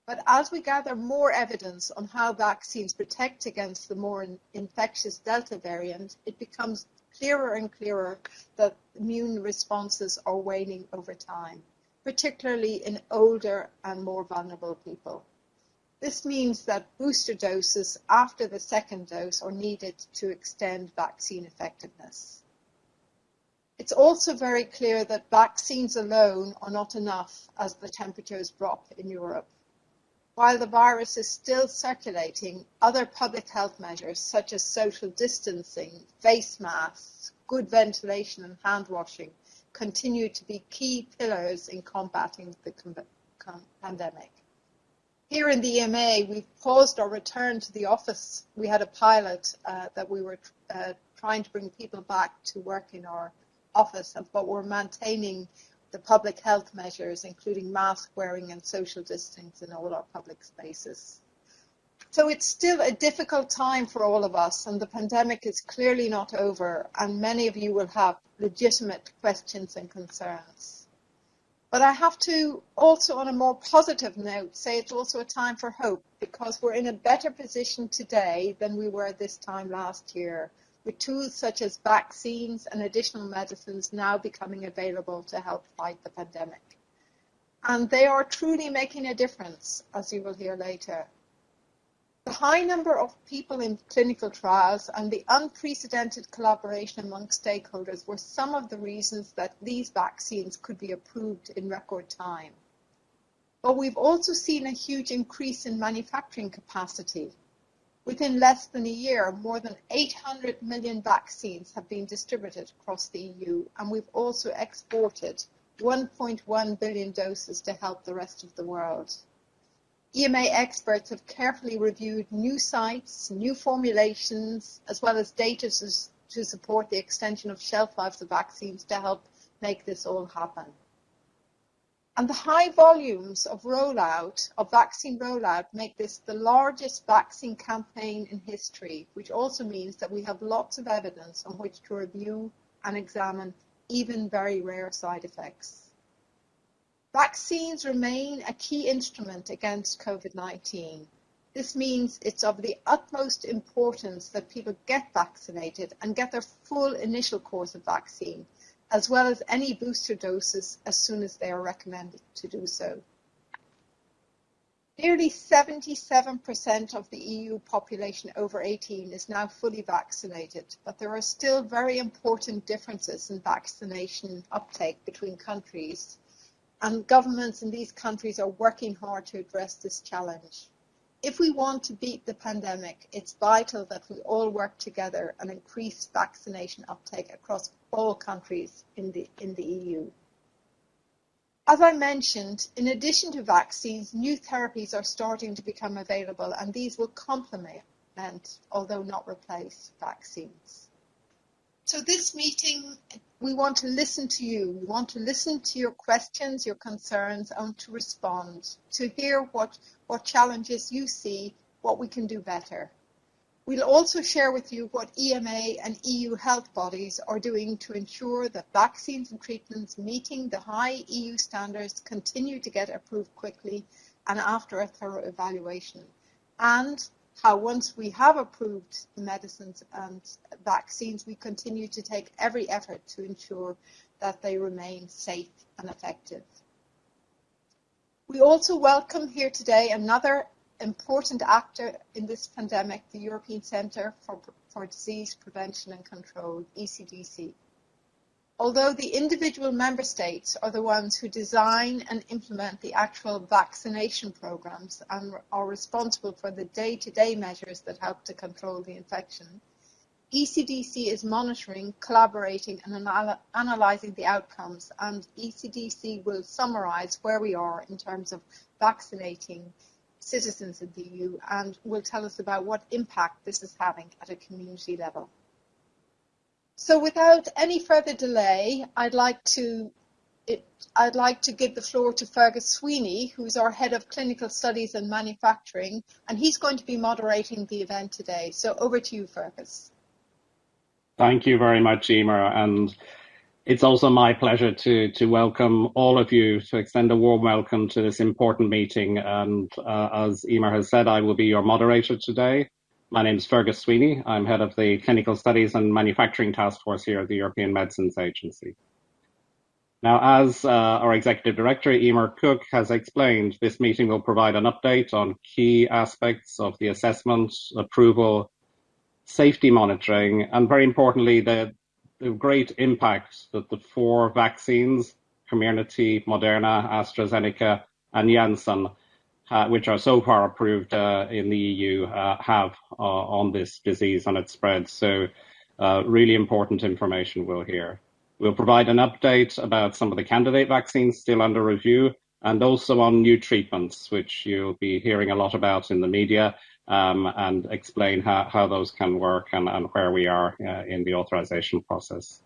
But as we gather more evidence on how vaccines protect against the more infectious Delta variant, it becomes clearer and clearer that immune responses are waning over time, particularly in older and more vulnerable people. This means that booster doses after the second dose are needed to extend vaccine effectiveness. It's also very clear that vaccines alone are not enough as the temperatures drop in Europe. While the virus is still circulating, other public health measures such as social distancing, face masks, good ventilation and hand washing continue to be key pillars in combating the pandemic. Here in the EMA, we've paused our return to the office. We had a pilot that we were trying to bring people back to work in our office, but we're maintaining the public health measures, including mask wearing and social distancing in all our public spaces. So it's still a difficult time for all of us, and the pandemic is clearly not over, and many of you will have legitimate questions and concerns. But I have to also, on a more positive note, say it's also a time for hope, because we're in a better position today than we were this time last year, with tools such as vaccines and additional medicines now becoming available to help fight the pandemic. And they are truly making a difference, as you will hear later. The high number of people in clinical trials and the unprecedented collaboration among stakeholders were some of the reasons that these vaccines could be approved in record time. But we've also seen a huge increase in manufacturing capacity. Within less than a year, more than 800 million vaccines have been distributed across the EU, and we've also exported 1.1 billion doses to help the rest of the world. EMA experts have carefully reviewed new sites, new formulations, as well as data to support the extension of shelf lives of vaccines to help make this all happen. And the high volumes of vaccine rollout, make this the largest vaccine campaign in history, which also means that we have lots of evidence on which to review and examine even very rare side effects. Vaccines remain a key instrument against COVID-19. This means it's of the utmost importance that people get vaccinated and get their full initial course of vaccine, as well as any booster doses as soon as they are recommended to do so. Nearly 77% of the EU population over 18 is now fully vaccinated, but there are still very important differences in vaccination uptake between countries, and governments in these countries are working hard to address this challenge. If we want to beat the pandemic, it's vital that we all work together and increase vaccination uptake across all countries in the EU. As I mentioned, in addition to vaccines, new therapies are starting to become available, and these will complement, although not replace, vaccines. So this meeting, we want to listen to you. We want to listen to your questions, your concerns, and to respond, to hear what challenges you see, what we can do better. We'll also share with you what EMA and EU health bodies are doing to ensure that vaccines and treatments meeting the high EU standards continue to get approved quickly and after a thorough evaluation, and how once we have approved medicines and vaccines, we continue to take every effort to ensure that they remain safe and effective. We also welcome here today another important actor in this pandemic, the European Centre for Disease Prevention and Control, ECDC. Although the individual member states are the ones who design and implement the actual vaccination programs and are responsible for the day-to-day measures that help to control the infection, ECDC is monitoring, collaborating and analysing the outcomes, and ECDC will summarise where we are in terms of vaccinating citizens in the EU and will tell us about what impact this is having at a community level. So without any further delay, I'd like to give the floor to Fergus Sweeney, who's our Head of Clinical Studies and Manufacturing, and he's going to be moderating the event today. So over to you, Fergus. Thank you very much, Emer. And It's also my pleasure to welcome all of you, to extend a warm welcome to this important meeting. And as Emer has said, I will be your moderator today. My name is Fergus Sweeney. I'm head of the Clinical Studies and Manufacturing Task Force here at the European Medicines Agency. Now, as our Executive Director, Emer Cook, has explained, this meeting will provide an update on key aspects of the assessment, approval, safety monitoring, and very importantly, the great impact that the 4 vaccines, Comirnaty, Moderna, AstraZeneca, and Janssen, which are so far approved in the EU, have on this disease and its spread. So really important information we'll hear. We'll provide an update about some of the candidate vaccines still under review, and also on new treatments, which you'll be hearing a lot about in the media, and explain how those can work and where we are in the authorization process.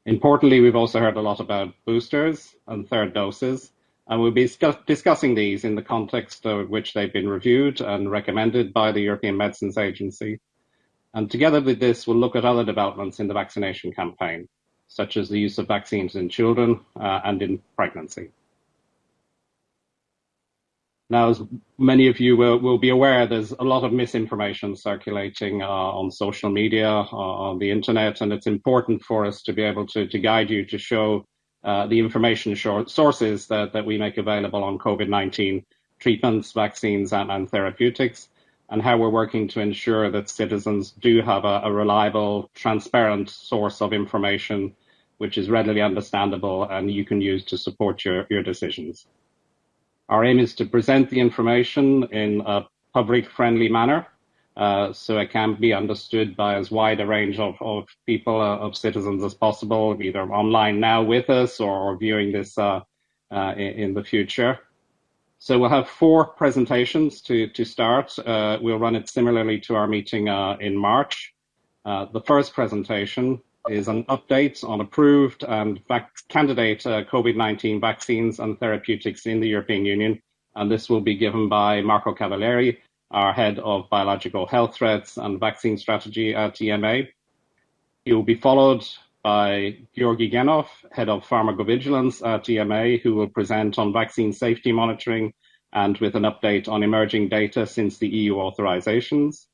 Importantly, we've also heard a lot about boosters and third doses, and we'll be discussing these in the context of which they've been reviewed and recommended by the European Medicines Agency. And together with this, we'll look at other developments in the vaccination campaign, such as the use of vaccines in children and in pregnancy. Now, as many of you will be aware, there's a lot of misinformation circulating on social media, on the internet, and it's important for us to be able to guide you to show the information sources that we make available on COVID-19 treatments, vaccines, and therapeutics, and how we're working to ensure that citizens do have a reliable, transparent source of information which is readily understandable and you can use to support your decisions. Our aim is to present the information in a public-friendly manner, so it can be understood by as wide a range of people, of citizens as possible, either online now with us or viewing this in the future. So we'll have 4 presentations to start. We'll run it similarly to our meeting in March. The first presentation is an update on approved and candidate COVID-19 vaccines and therapeutics in the European Union. And this will be given by Marco Cavalieri, our head of biological health threats and vaccine strategy at EMA. He will be followed by Georgi Genov, head of pharmacovigilance at EMA, who will present on vaccine safety monitoring and with an update on emerging data since the EU authorizations.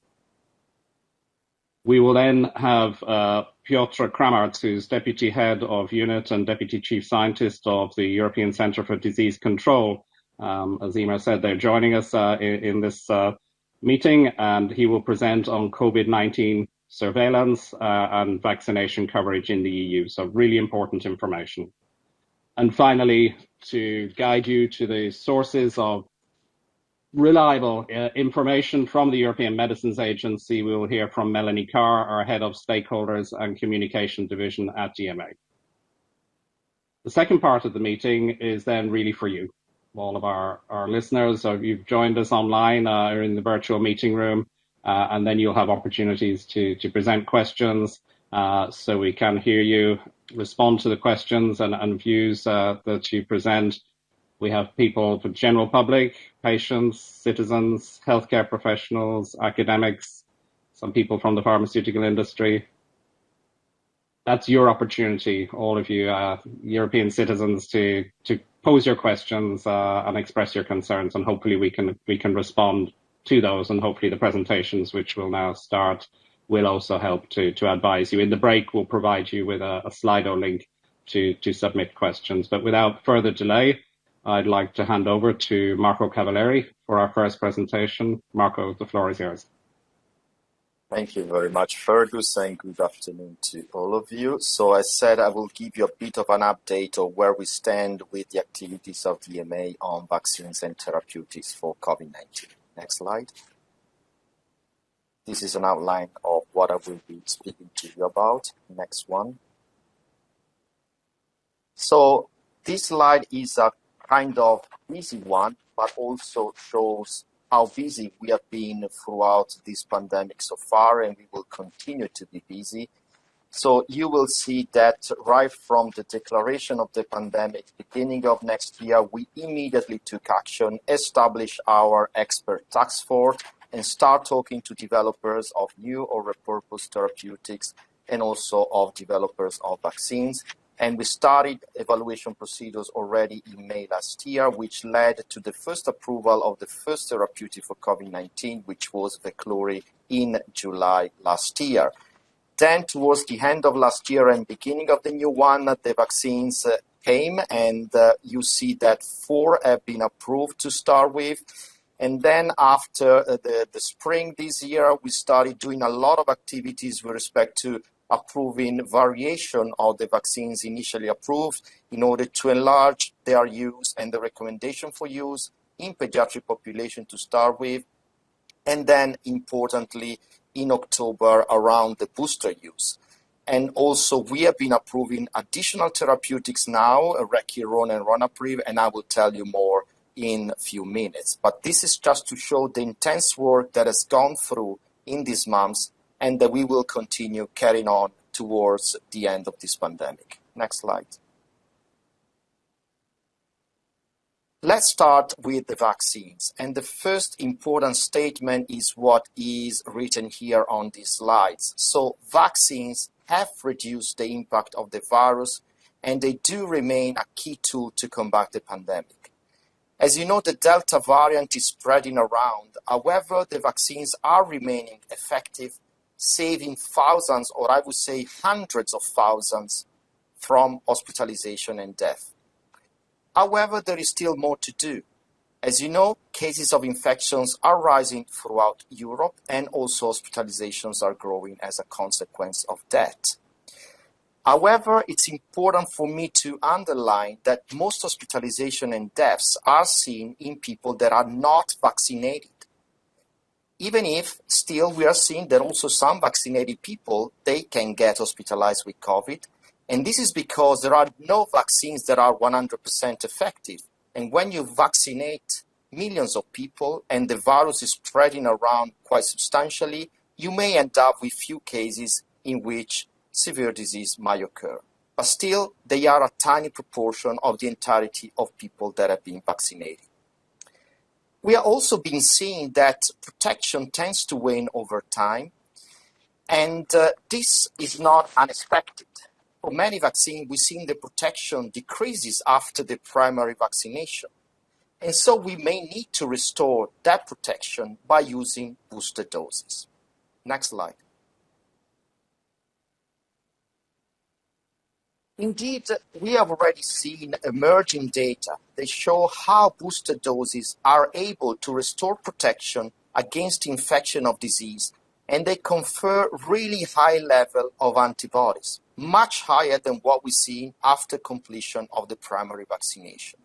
We will then have Piotr Kramarz, who's Deputy Head of Unit and Deputy Chief Scientist of the European Centre for Disease Control. As Emer said, they're joining us in this meeting, and he will present on COVID-19 surveillance and vaccination coverage in the EU. So really important information. And finally, to guide you to the sources of reliable information from the European Medicines Agency, we will hear from Melanie Carr, our Head of Stakeholders and Communication Division at EMA. The second part of the meeting is then really for you, all of our listeners. So you've joined us online or in the virtual meeting room, and then you'll have opportunities to present questions so we can hear you, respond to the questions and views that you present. We have people for the general public, patients, citizens, healthcare professionals, academics, some people from the pharmaceutical industry. That's your opportunity, all of you European citizens, to pose your questions and express your concerns, and hopefully we can respond to those, and hopefully the presentations which will now start will also help to advise you. In the break, we'll provide you with a Slido link to submit questions. But without further delay, I'd like to hand over to Marco Cavalieri for our first presentation. Marco, the floor is yours. Thank you very much, Fergus, and good afternoon to all of you. So as said, I will give you a bit of an update of where we stand with the activities of the EMA on vaccines and therapeutics for COVID-19. Next slide. This is an outline of what I will be speaking to you about. Next one. So this slide is a kind of busy one, but also shows how busy we have been throughout this pandemic so far, and we will continue to be busy. So you will see that right from the declaration of the pandemic, beginning of next year, we immediately took action, established our expert task force, and start talking to developers of new or repurposed therapeutics and also of developers of vaccines. And we started evaluation procedures already in May last year, which led to the first approval of the first therapeutic for COVID-19, which was Veklury in July last year. Then towards the end of last year and beginning of the new one, the vaccines came, and you see that 4 have been approved to start with. And then after the spring this year, we started doing a lot of activities with respect to approving variation of the vaccines initially approved in order to enlarge their use and the recommendation for use in pediatric population to start with. And then importantly, in October around the booster use. And also we have been approving additional therapeutics now, Requiron and Ronapreve, and I will tell you more in a few minutes. But this is just to show the intense work that has gone through in these months and that we will continue carrying on towards the end of this pandemic. Next slide. Let's start with the vaccines. And the first important statement is what is written here on these slides. So vaccines have reduced the impact of the virus, and they do remain a key tool to combat the pandemic. As you know, the Delta variant is spreading around. However, the vaccines are remaining effective, saving thousands, or I would say hundreds of thousands, from hospitalization and death. However, there is still more to do. As you know, cases of infections are rising throughout Europe, and also hospitalizations are growing as a consequence of that. However, it's important for me to underline that most hospitalization and deaths are seen in people that are not vaccinated. Even if still we are seeing that also some vaccinated people, they can get hospitalized with COVID. And this is because there are no vaccines that are 100% effective. And when you vaccinate millions of people and the virus is spreading around quite substantially, you may end up with few cases in which severe disease might occur. But still, they are a tiny proportion of the entirety of people that have been vaccinated. We are also been seeing that protection tends to wane over time, and this is not unexpected. For many vaccines, we've seen the protection decreases after the primary vaccination. And so we may need to restore that protection by using booster doses. Next slide. Indeed, we have already seen emerging data that show how booster doses are able to restore protection against infection of disease, and they confer really high level of antibodies, much higher than what we see after completion of the primary vaccination.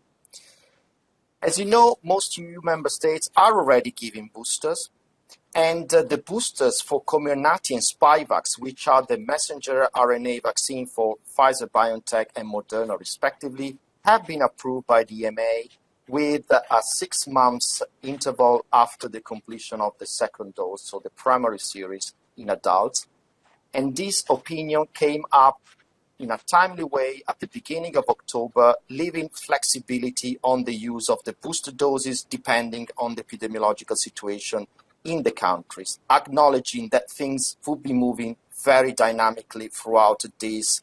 As you know, most EU member states are already giving boosters, and the boosters for Comirnaty and Spikevax, which are the messenger RNA vaccine for Pfizer, BioNTech, and Moderna, respectively, have been approved by the EMA with a 6 months interval after the completion of the second dose, so the primary series in adults. And this opinion came up in a timely way at the beginning of October, leaving flexibility on the use of the booster doses depending on the epidemiological situation in the countries, acknowledging that things will be moving very dynamically throughout this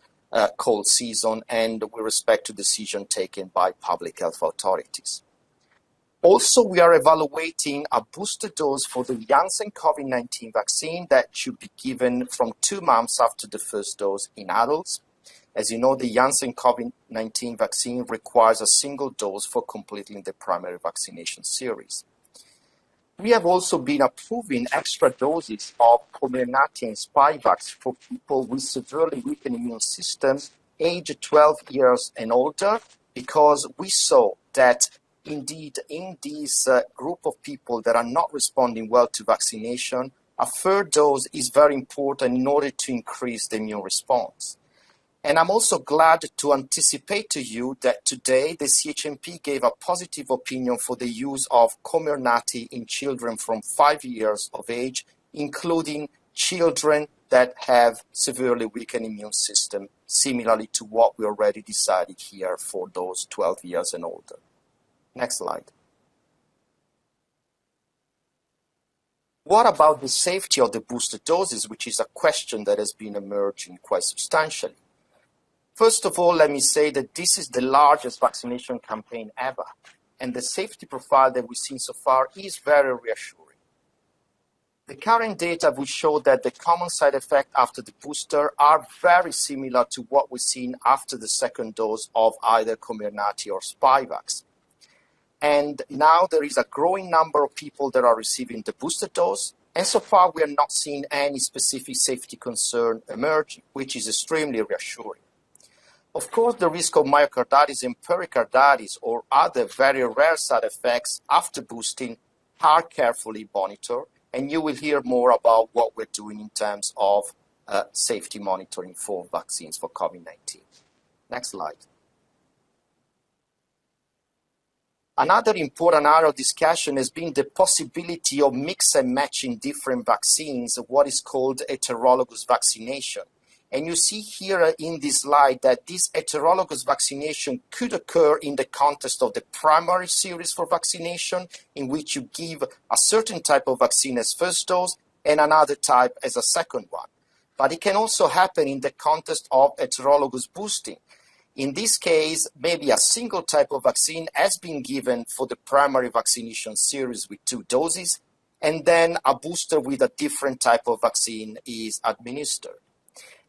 cold season and with respect to decisions taken by public health authorities. Also, we are evaluating a booster dose for the Janssen COVID-19 vaccine that should be given from 2 months after the first dose in adults. As you know, the Janssen COVID-19 vaccine requires a single dose for completing the primary vaccination series. We have also been approving extra doses of Comirnaty and Spikevax for people with severely weakened immune systems aged 12 years and older, because we saw that indeed in this group of people that are not responding well to vaccination, a third dose is very important in order to increase the immune response. And I'm also glad to anticipate to you that today the CHMP gave a positive opinion for the use of Comirnaty in children from 5 years of age, including children that have severely weakened immune system, similarly to what we already decided here for those 12 years and older. Next slide. What about the safety of the booster doses, which is a question that has been emerging quite substantially? First of all, let me say that this is the largest vaccination campaign ever, and the safety profile that we've seen so far is very reassuring. The current data will show that the common side effects after the booster are very similar to what we've seen after the second dose of either Comirnaty or Spikevax. And now there is a growing number of people that are receiving the booster dose, and so far we are not seeing any specific safety concern emerging, which is extremely reassuring. Of course, the risk of myocarditis and pericarditis or other very rare side effects after boosting are carefully monitored, and you will hear more about what we're doing in terms of safety monitoring for vaccines for COVID-19. Next slide. Another important area of discussion has been the possibility of mix and matching different vaccines, what is called heterologous vaccination. And you see here in this slide that this heterologous vaccination could occur in the context of the primary series for vaccination, in which you give a certain type of vaccine as first dose and another type as a second one. But it can also happen in the context of heterologous boosting. In this case, maybe a single type of vaccine has been given for the primary vaccination series with 2 doses, and then a booster with a different type of vaccine is administered.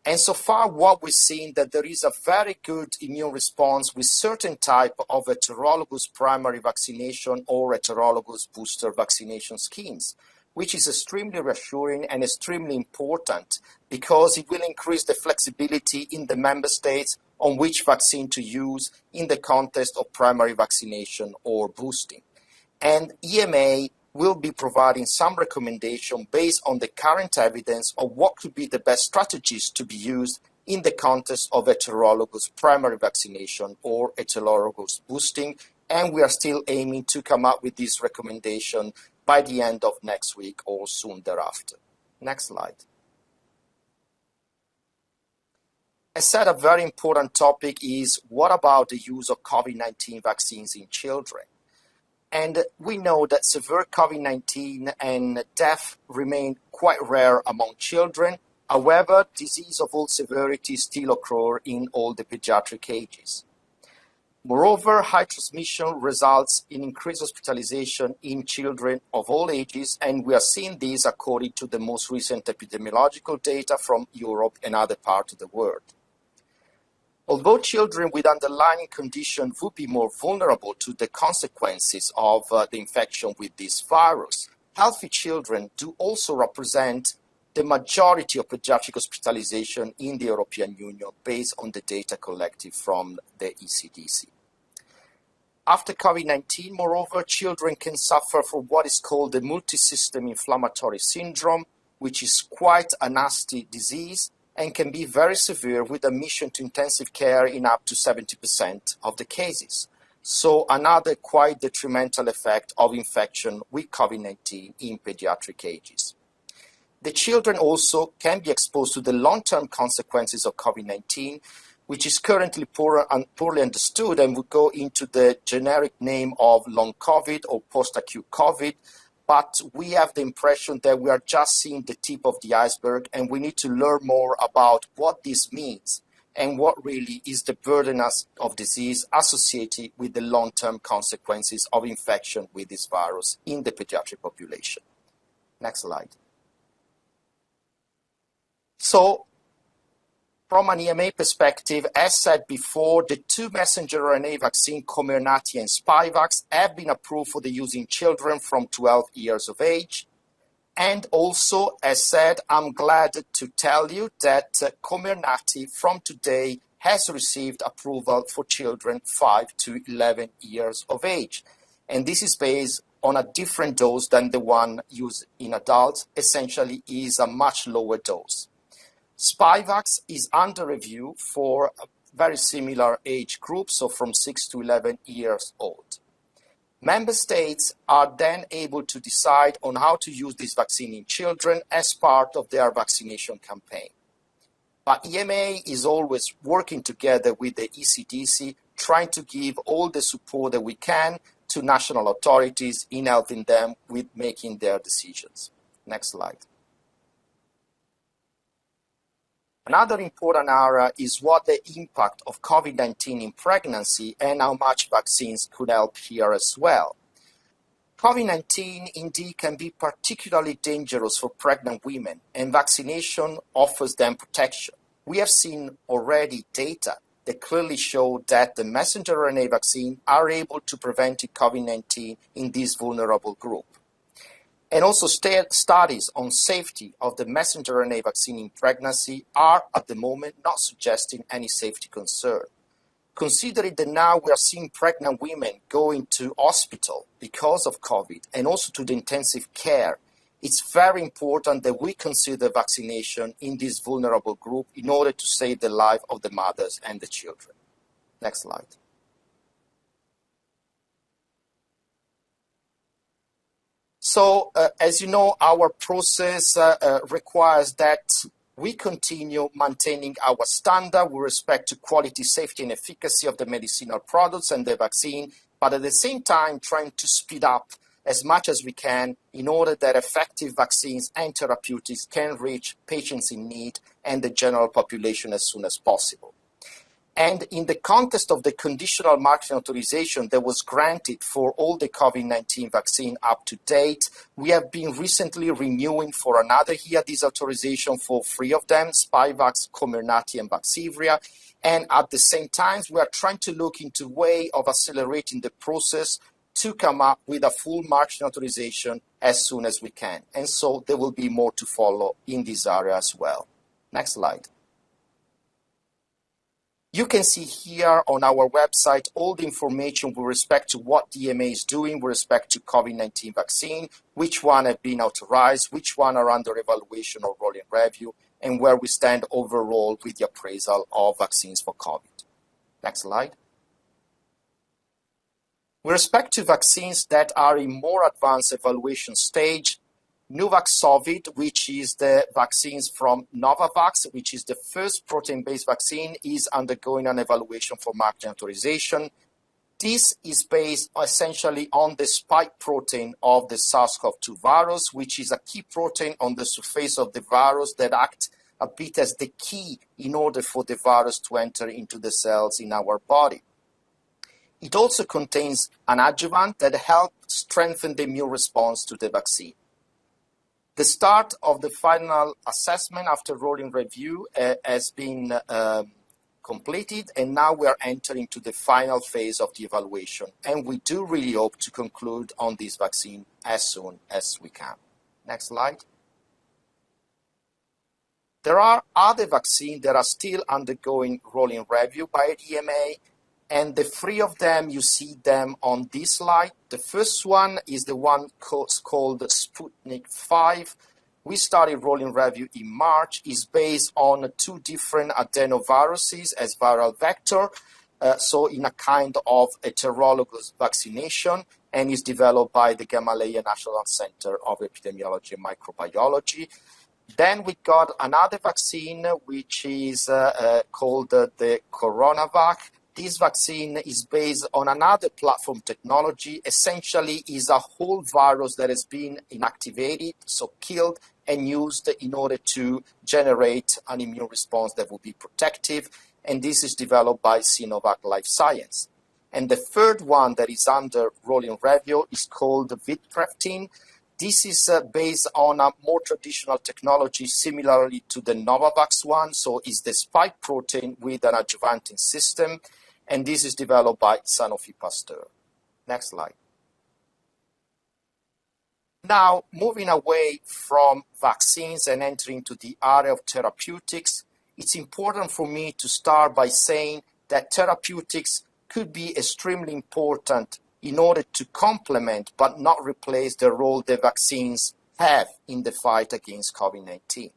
And so far, what we've seen that there is a very good immune response with certain type of heterologous primary vaccination or heterologous booster vaccination schemes, which is extremely reassuring and extremely important because it will increase the flexibility in the member states on which vaccine to use in the context of primary vaccination or boosting. And EMA will be providing some recommendation based on the current evidence of what could be the best strategies to be used in the context of heterologous primary vaccination or heterologous boosting. And we are still aiming to come up with this recommendation by the end of next week or soon thereafter. Next slide. As said, a very important topic is what about the use of COVID-19 vaccines in children? And we know that severe COVID-19 and death remain quite rare among children. However, disease of all severity still occur in all the pediatric ages. Moreover, high transmission results in increased hospitalization in children of all ages, and we are seeing this according to the most recent epidemiological data from Europe and other parts of the world. Although children with underlying conditions would be more vulnerable to the consequences of the infection with this virus, healthy children do also represent the majority of pediatric hospitalization in the European Union based on the data collected from the ECDC. After COVID-19, moreover, children can suffer from what is called the multisystem inflammatory syndrome, which is quite a nasty disease and can be very severe with admission to intensive care in up to 70% of the cases. So another quite detrimental effect of infection with COVID-19 in pediatric ages. The children also can be exposed to the long-term consequences of COVID-19, which is currently poorly understood and would go into the generic name of long COVID or post-acute COVID. But we have the impression that we are just seeing the tip of the iceberg, and we need to learn more about what this means and what really is the burden of disease associated with the long-term consequences of infection with this virus in the pediatric population. Next slide. So, from an EMA perspective, as said before, the 2 messenger RNA vaccine, Comirnaty and Spikevax, have been approved for the use in children from 12 years of age. And also, as said, I'm glad to tell you that Comirnaty from today has received approval for children 5 to 11 years of age. And this is based on a different dose than the one used in adults, essentially is a much lower dose. Spikevax is under review for a very similar age group, so from 6 to 11 years old. Member states are then able to decide on how to use this vaccine in children as part of their vaccination campaign. But EMA is always working together with the ECDC, trying to give all the support that we can to national authorities in helping them with making their decisions. Next slide. Another important area is what the impact of COVID-19 in pregnancy and how much vaccines could help here as well. COVID-19 indeed can be particularly dangerous for pregnant women, and vaccination offers them protection. We have seen already data that clearly show that the messenger RNA vaccine are able to prevent COVID-19 in this vulnerable group. And also studies on safety of the messenger RNA vaccine in pregnancy are at the moment not suggesting any safety concern. Considering that now we are seeing pregnant women going to hospital because of COVID and also to the intensive care, it's very important that we consider vaccination in this vulnerable group in order to save the life of the mothers and the children. Next slide. So, as you know, our process requires that we continue maintaining our standard with respect to quality, safety, and efficacy of the medicinal products and the vaccine, but at the same time trying to speed up as much as we can in order that effective vaccines and therapeutics can reach patients in need and the general population as soon as possible. And in the context of the conditional marketing authorization that was granted for all the COVID-19 vaccine up to date, we have been recently renewing for another year this authorization for 3 of them, Spikevax, Comirnaty, and Vaxzevria. And at the same time, we are trying to look into a way of accelerating the process to come up with a full marketing authorization as soon as we can. And so there will be more to follow in this area as well. Next slide. You can see here on our website all the information with respect to what DMA is doing with respect to COVID-19 vaccine, which one have been authorized, which one are under evaluation or rolling review, and where we stand overall with the appraisal of vaccines for COVID. Next slide. With respect to vaccines that are in more advanced evaluation stage, Nuvaxovid, which is the vaccines from Novavax, which is the first protein-based vaccine, is undergoing an evaluation for marketing authorization. This is based essentially on the spike protein of the SARS-CoV-2 virus, which is a key protein on the surface of the virus that acts a bit as the key in order for the virus to enter into the cells in our body. It also contains an adjuvant that helps strengthen the immune response to the vaccine. The start of the final assessment after rolling review has been completed, and now we are entering to the final phase of the evaluation. And we do really hope to conclude on this vaccine as soon as we can. Next slide. There are other vaccines that are still undergoing rolling review by EMA, and the 3 of them, you see them on this slide. The first one is the one called Sputnik 5. We started rolling review in March. It's based on 2 different adenoviruses as viral vector, so in a kind of heterologous vaccination, and is developed by the Gamaleya National Center of Epidemiology and Microbiology. Then we got another vaccine, which is called the Coronavac. This vaccine is based on another platform technology. Essentially, is a whole virus that has been inactivated, so killed and used in order to generate an immune response that will be protective. And this is developed by Sinovac Life Science. And the third one that is under rolling review is called Vitpreftin. This is based on a more traditional technology similarly to the Novavax one. So it's the spike protein with an adjuvanting system. And this is developed by Sanofi Pasteur. Next slide. Now, moving away from vaccines and entering into the area of therapeutics, it's important for me to start by saying that therapeutics could be extremely important in order to complement but not replace the role the vaccines have in the fight against COVID-19.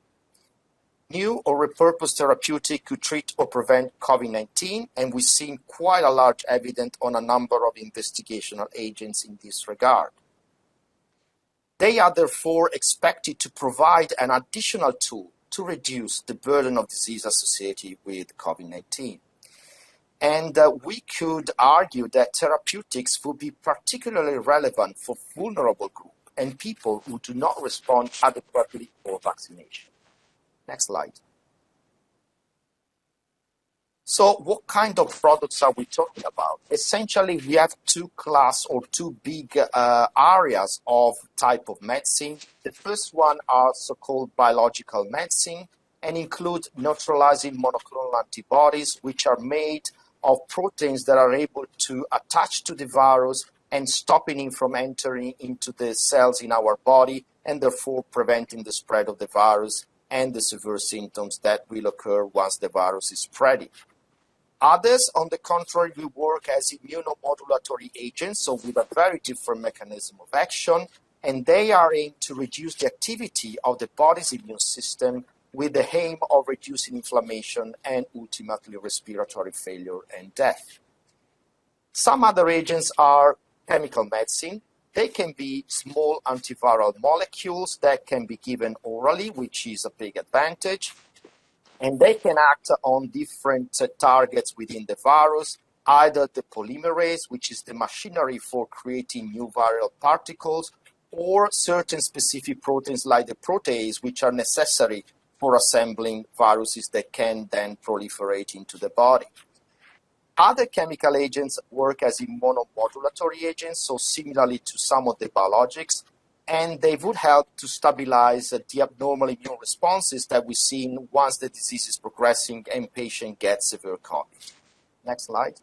New or repurposed therapeutic could treat or prevent COVID-19, and we've seen quite a large evidence on a number of investigational agents in this regard. They are therefore expected to provide an additional tool to reduce the burden of disease associated with COVID-19. And we could argue that therapeutics would be particularly relevant for vulnerable groups, and people who do not respond adequately for vaccination. Next slide. So what kind of products are we talking about? Essentially, we have two big areas of type of medicine. The first one are so-called biological medicine and include neutralizing monoclonal antibodies, which are made of proteins that are able to attach to the virus and stopping it from entering into the cells in our body and therefore preventing the spread of the virus and the severe symptoms that will occur once the virus is spreading. Others, on the contrary, will work as immunomodulatory agents, so with a very different mechanism of action, and they are aimed to reduce the activity of the body's immune system with the aim of reducing inflammation and ultimately respiratory failure and death. Some other agents are chemical medicine. They can be small antiviral molecules that can be given orally, which is a big advantage. And they can act on different targets within the virus, either the polymerase, which is the machinery for creating new viral particles, or certain specific proteins like the protease, which are necessary for assembling viruses that can then proliferate into the body. Other chemical agents work as immunomodulatory agents, so similarly to some of the biologics, and they would help to stabilize the abnormal immune responses that we see once the disease is progressing and patient gets severe COVID. Next slide.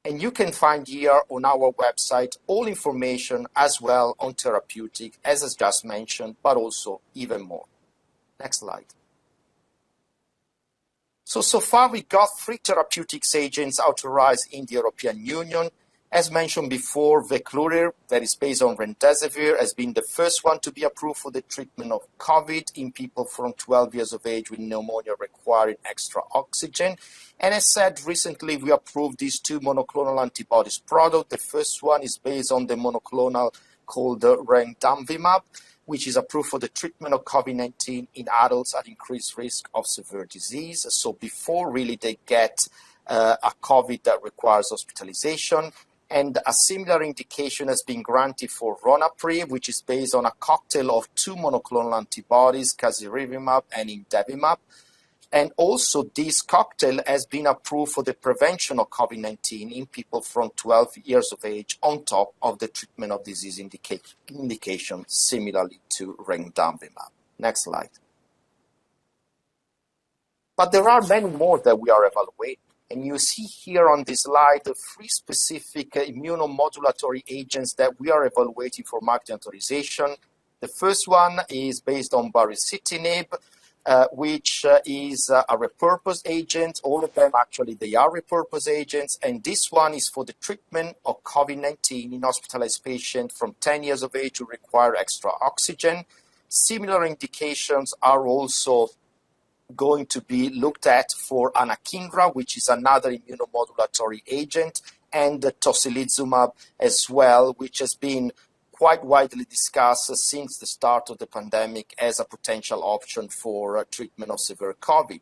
And you can find here on our website all information as well on therapeutic, as I just mentioned, but also even more. Next slide. So far we got 3 therapeutics agents authorized in the European Union. As mentioned before, Veklury, that is based on remdesivir, has been the first one to be approved for the treatment of COVID in people from 12 years of age with pneumonia requiring extra oxygen. And as said, recently we approved these 2 monoclonal antibodies products. The first one is based on the monoclonal called remdesivir, which is approved for the treatment of COVID-19 in adults at increased risk of severe disease. So before really they get a COVID that requires hospitalization. And a similar indication has been granted for Ronapreve, which is based on a cocktail of 2 monoclonal antibodies, casirivimab and imdevimab. And also this cocktail has been approved for the prevention of COVID-19 in people from 12 years of age on top of the treatment of disease indication similarly to remdesivir. Next slide. But there are many more that we are evaluating. And you see here on this slide the 3 specific immunomodulatory agents that we are evaluating for marketing authorization. The first one is based on baricitinib, which is a repurposed agent. All of them actually, they are repurposed agents. And this one is for the treatment of COVID-19 in hospitalized patients from 10 years of age who require extra oxygen. Similar indications are also going to be looked at for anakinra, which is another immunomodulatory agent, and tocilizumab as well, which has been quite widely discussed since the start of the pandemic as a potential option for treatment of severe COVID.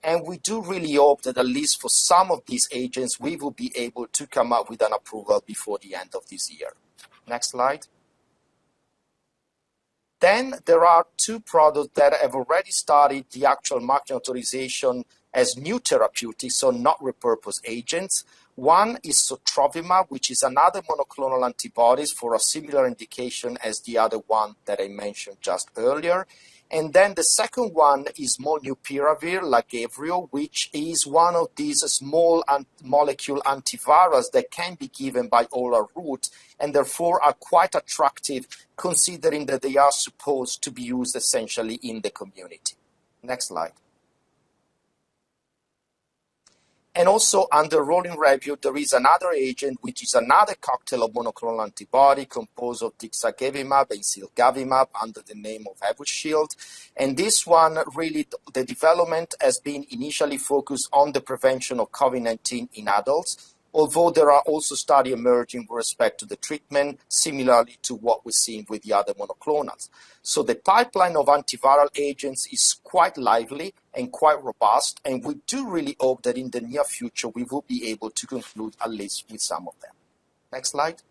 And we do really hope that at least for some of these agents, we will be able to come up with an approval before the end of this year. Next slide. Then there are 2 products that have already started the actual marketing authorization as new therapeutics, so not repurposed agents. One is sotrovimab, which is another monoclonal antibodies for a similar indication as the other one that I mentioned just earlier. And then the second one is molnupiravir, Lagevrio, which is one of these small molecule antivirals that can be given by oral route and therefore are quite attractive considering that they are supposed to be used essentially in the community. Next slide. And also under rolling review, there is another agent, which is another cocktail of monoclonal antibody composed of dixagevimab and silgavimab under the name of Evusheld. And this one, really, the development has been initially focused on the prevention of COVID-19 in adults, although there are also studies emerging with respect to the treatment, similarly to what we're seeing with the other monoclonals. So the pipeline of antiviral agents is quite lively and quite robust, and we do really hope that in the near future we will be able to conclude at least with some of them. Next slide.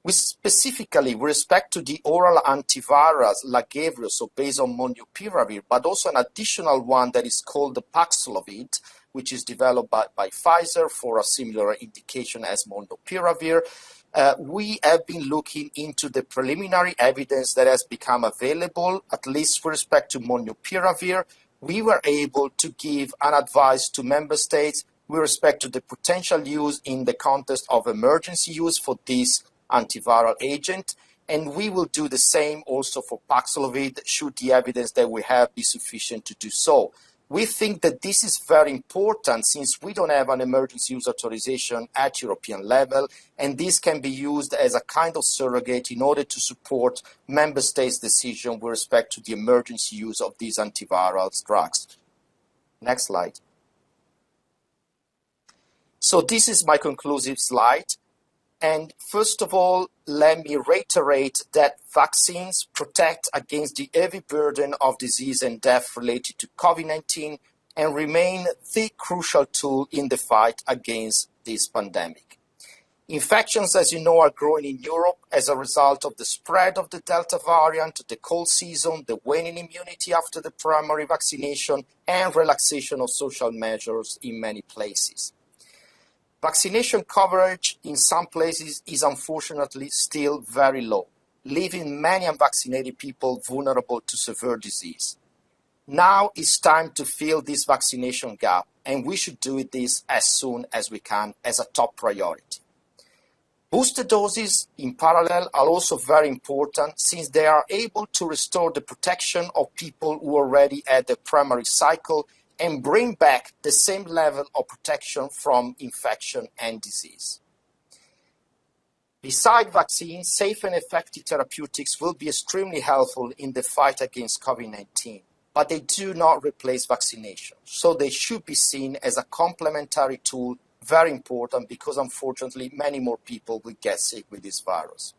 Specifically, with respect to the oral antivirals, Lagevrio, so based on molnupiravir, but also an additional one that is called the Paxlovid, which is developed by Pfizer for a similar indication as molnupiravir. We have been looking into the preliminary evidence that has become available, at least with respect to molnupiravir. We were able to give an advice to member states with respect to the potential use in the context of emergency use for this antiviral agent, and we will do the same also for Paxlovid should the evidence that we have be sufficient to do so. We think that this is very important since we don't have an emergency use authorization at European level, and this can be used as a kind of surrogate in order to support member states' decision with respect to the emergency use of these antiviral drugs. Next slide. So this is my conclusive slide. And first of all, let me reiterate that vaccines protect against the heavy burden of disease and death related to COVID-19 and remain the crucial tool in the fight against this pandemic. Infections, as you know, are growing in Europe as a result of the spread of the Delta variant, the cold season, the waning immunity after the primary vaccination, and relaxation of social measures in many places. Vaccination coverage in some places is unfortunately still very low, leaving many unvaccinated people vulnerable to severe disease. Now it's time to fill this vaccination gap, and we should do this as soon as we can as a top priority. Booster doses in parallel are also very important since they are able to restore the protection of people who already had the primary cycle and bring back the same level of protection from infection and disease. Besides vaccines, safe and effective therapeutics will be extremely helpful in the fight against COVID-19, but they do not replace vaccination. So they should be seen as a complementary tool, very important because unfortunately many more people will get sick with this virus.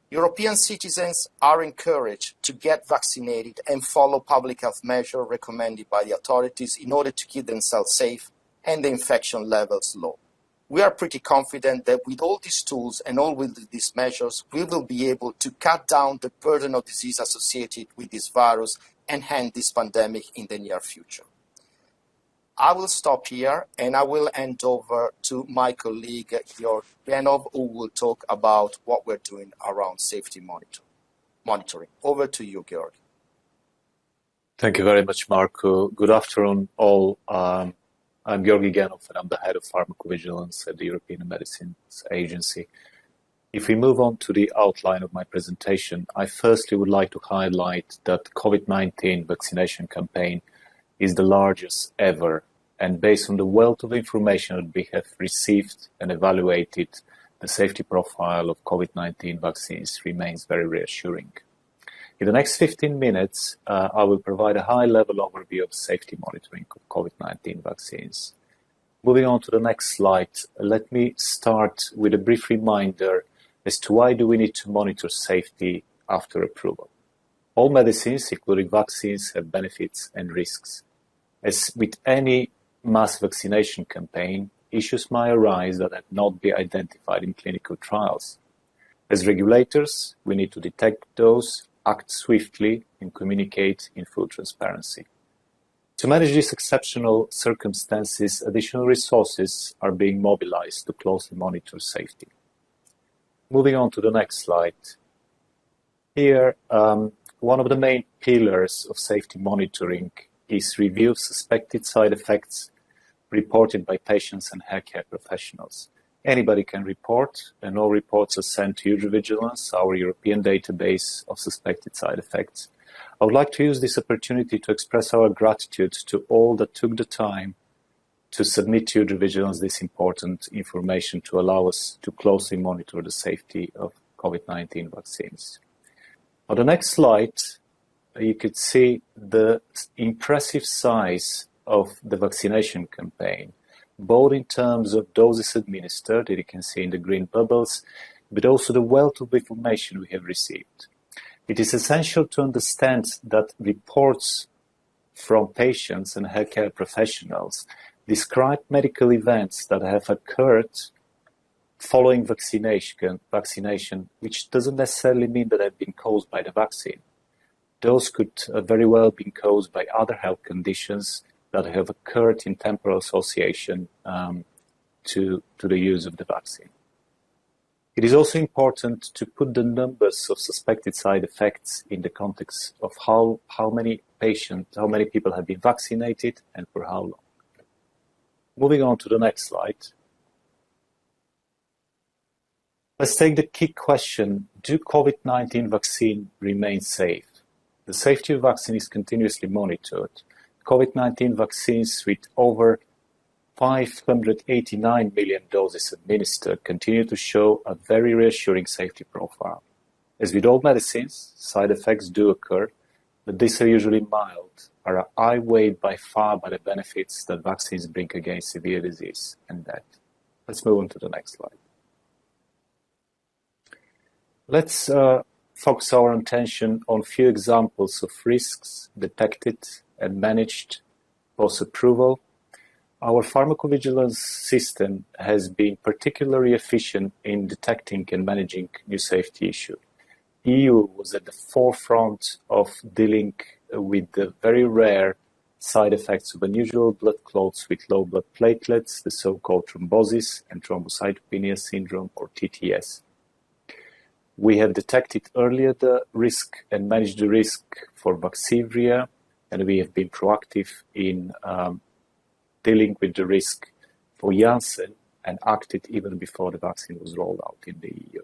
European citizens are encouraged to get vaccinated and follow public health measures recommended by the authorities in order to keep themselves safe and the infection levels low. We are pretty confident that with all these tools and all with these measures, we will be able to cut down the burden of disease associated with this virus and end this pandemic in the near future. I will stop here and I will hand over to my colleague, Georg Benov, who will talk about what we're doing around safety monitoring. Over to you, Georg. Thank you very much, Marco. Good afternoon, all. I'm Georgi Genov, and I'm the head of pharmacovigilance at the European Medicines Agency. If we move on to the outline of my presentation, I firstly would like to highlight that COVID-19 vaccination campaign is the largest ever, and based on the wealth of information that we have received and evaluated, the safety profile of COVID-19 vaccines remains very reassuring. In the next 15 minutes, I will provide a high-level overview of safety monitoring of COVID-19 vaccines. Moving on to the next slide, let me start with a brief reminder as to why do we need to monitor safety after approval. All medicines, including vaccines, have benefits and risks. As with any mass vaccination campaign, issues might arise that have not been identified in clinical trials. As regulators, we need to detect those, act swiftly, and communicate in full transparency. To manage these exceptional circumstances, additional resources are being mobilized to closely monitor safety. Moving on to the next slide. Here, one of the main pillars of safety monitoring is review of suspected side effects reported by patients and healthcare professionals. Anybody can report, and all reports are sent to Ultravigilance, our European database of suspected side effects. I would like to use this opportunity to express our gratitude to all that took the time to submit to Ultravigilance this important information to allow us to closely monitor the safety of COVID-19 vaccines. On the next slide, you could see the impressive size of the vaccination campaign, both in terms of doses administered, that you can see in the green bubbles, but also the wealth of information we have received. It is essential to understand that reports from patients and healthcare professionals describe medical events that have occurred following vaccination, which doesn't necessarily mean that they've been caused by the vaccine. Those could very well be caused by other health conditions that have occurred in temporal association to the use of the vaccine. It is also important to put the numbers of suspected side effects in the context of how many people have been vaccinated and for how long. Moving on to the next slide. Let's take the key question: do COVID-19 vaccine remain safe? The safety of vaccine is continuously monitored. COVID-19 vaccines with over 589 million doses administered continue to show a very reassuring safety profile. As with all medicines, side effects do occur, but these are usually mild, are outweighed by far by the benefits that vaccines bring against severe disease and death. Let's move on to the next slide. Let's focus our attention on a few examples of risks detected and managed post-approval. Our pharmacovigilance system has been particularly efficient in detecting and managing new safety issues. EU was at the forefront of dealing with the very rare side effects of unusual blood clots with low blood platelets, the so-called thrombosis and thrombocytopenia syndrome, or TTS. We have detected earlier the risk and managed the risk for Vaxzevria, and we have been proactive in dealing with the risk for Janssen and acted even before the vaccine was rolled out in the EU.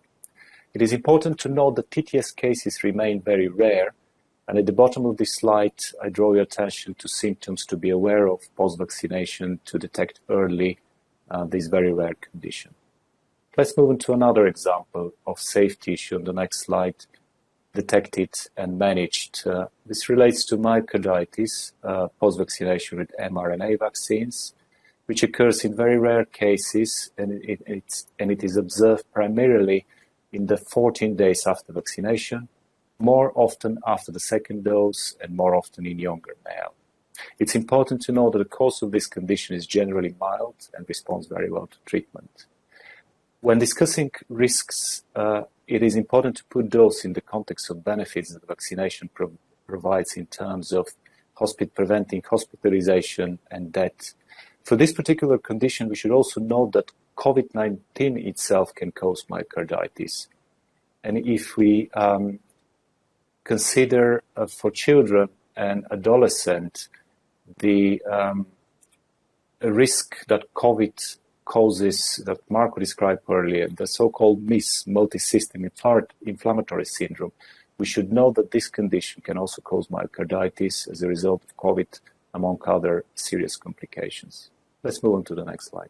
It is important to note that TTS cases remain very rare, and at the bottom of this slide, I draw your attention to symptoms to be aware of post-vaccination to detect early this very rare condition. Let's move on to another example of safety issue on the next slide, detected and managed. This relates to myocarditis post-vaccination with mRNA vaccines, which occurs in very rare cases, and it is observed primarily in the 14 days after vaccination, more often after the second dose and more often in younger male. It's important to know that the course of this condition is generally mild and responds very well to treatment. When discussing risks, it is important to put those in the context of benefits that vaccination provides in terms of preventing hospitalization and death. For this particular condition, we should also note that COVID-19 itself can cause myocarditis. And if we consider for children and adolescents the risk that COVID causes that Marco described earlier, the so-called MIS, Multisystem Inflammatory Syndrome, we should know that this condition can also cause myocarditis as a result of COVID, among other serious complications. Let's move on to the next slide.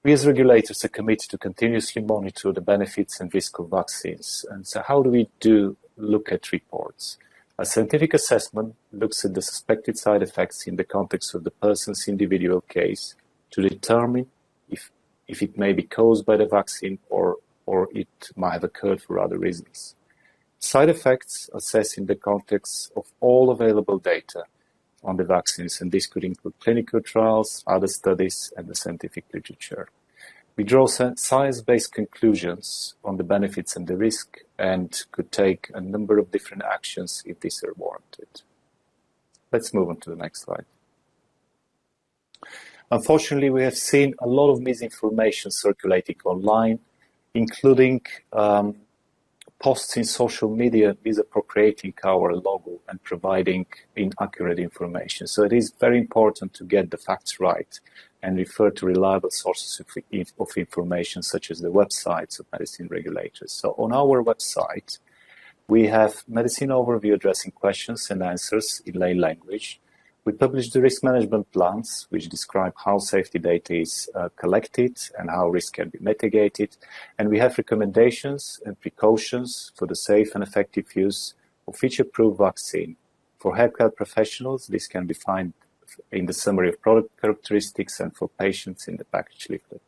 We as regulators are committed to continuously monitor the benefits and risk of vaccines. And so how do we look at reports? A scientific assessment looks at the suspected side effects in the context of the person's individual case to determine if it may be caused by the vaccine or it might have occurred for other reasons. Side effects assessed in the context of all available data on the vaccines, and this could include clinical trials, other studies, and the scientific literature. We draw science-based conclusions on the benefits and the risk and could take a number of different actions if these are warranted. Let's move on to the next slide. Unfortunately, we have seen a lot of misinformation circulating online, including posts in social media misappropriating our logo and providing inaccurate information. So it is very important to get the facts right and refer to reliable sources of information, such as the websites of medicine regulators. So on our website, we have medicine overview addressing questions and answers in lay language. We publish the risk management plans, which describe how safety data is collected and how risk can be mitigated. And we have recommendations and precautions for the safe and effective use of each approved vaccine. For healthcare professionals, this can be found in the summary of product characteristics, and for patients in the package leaflet.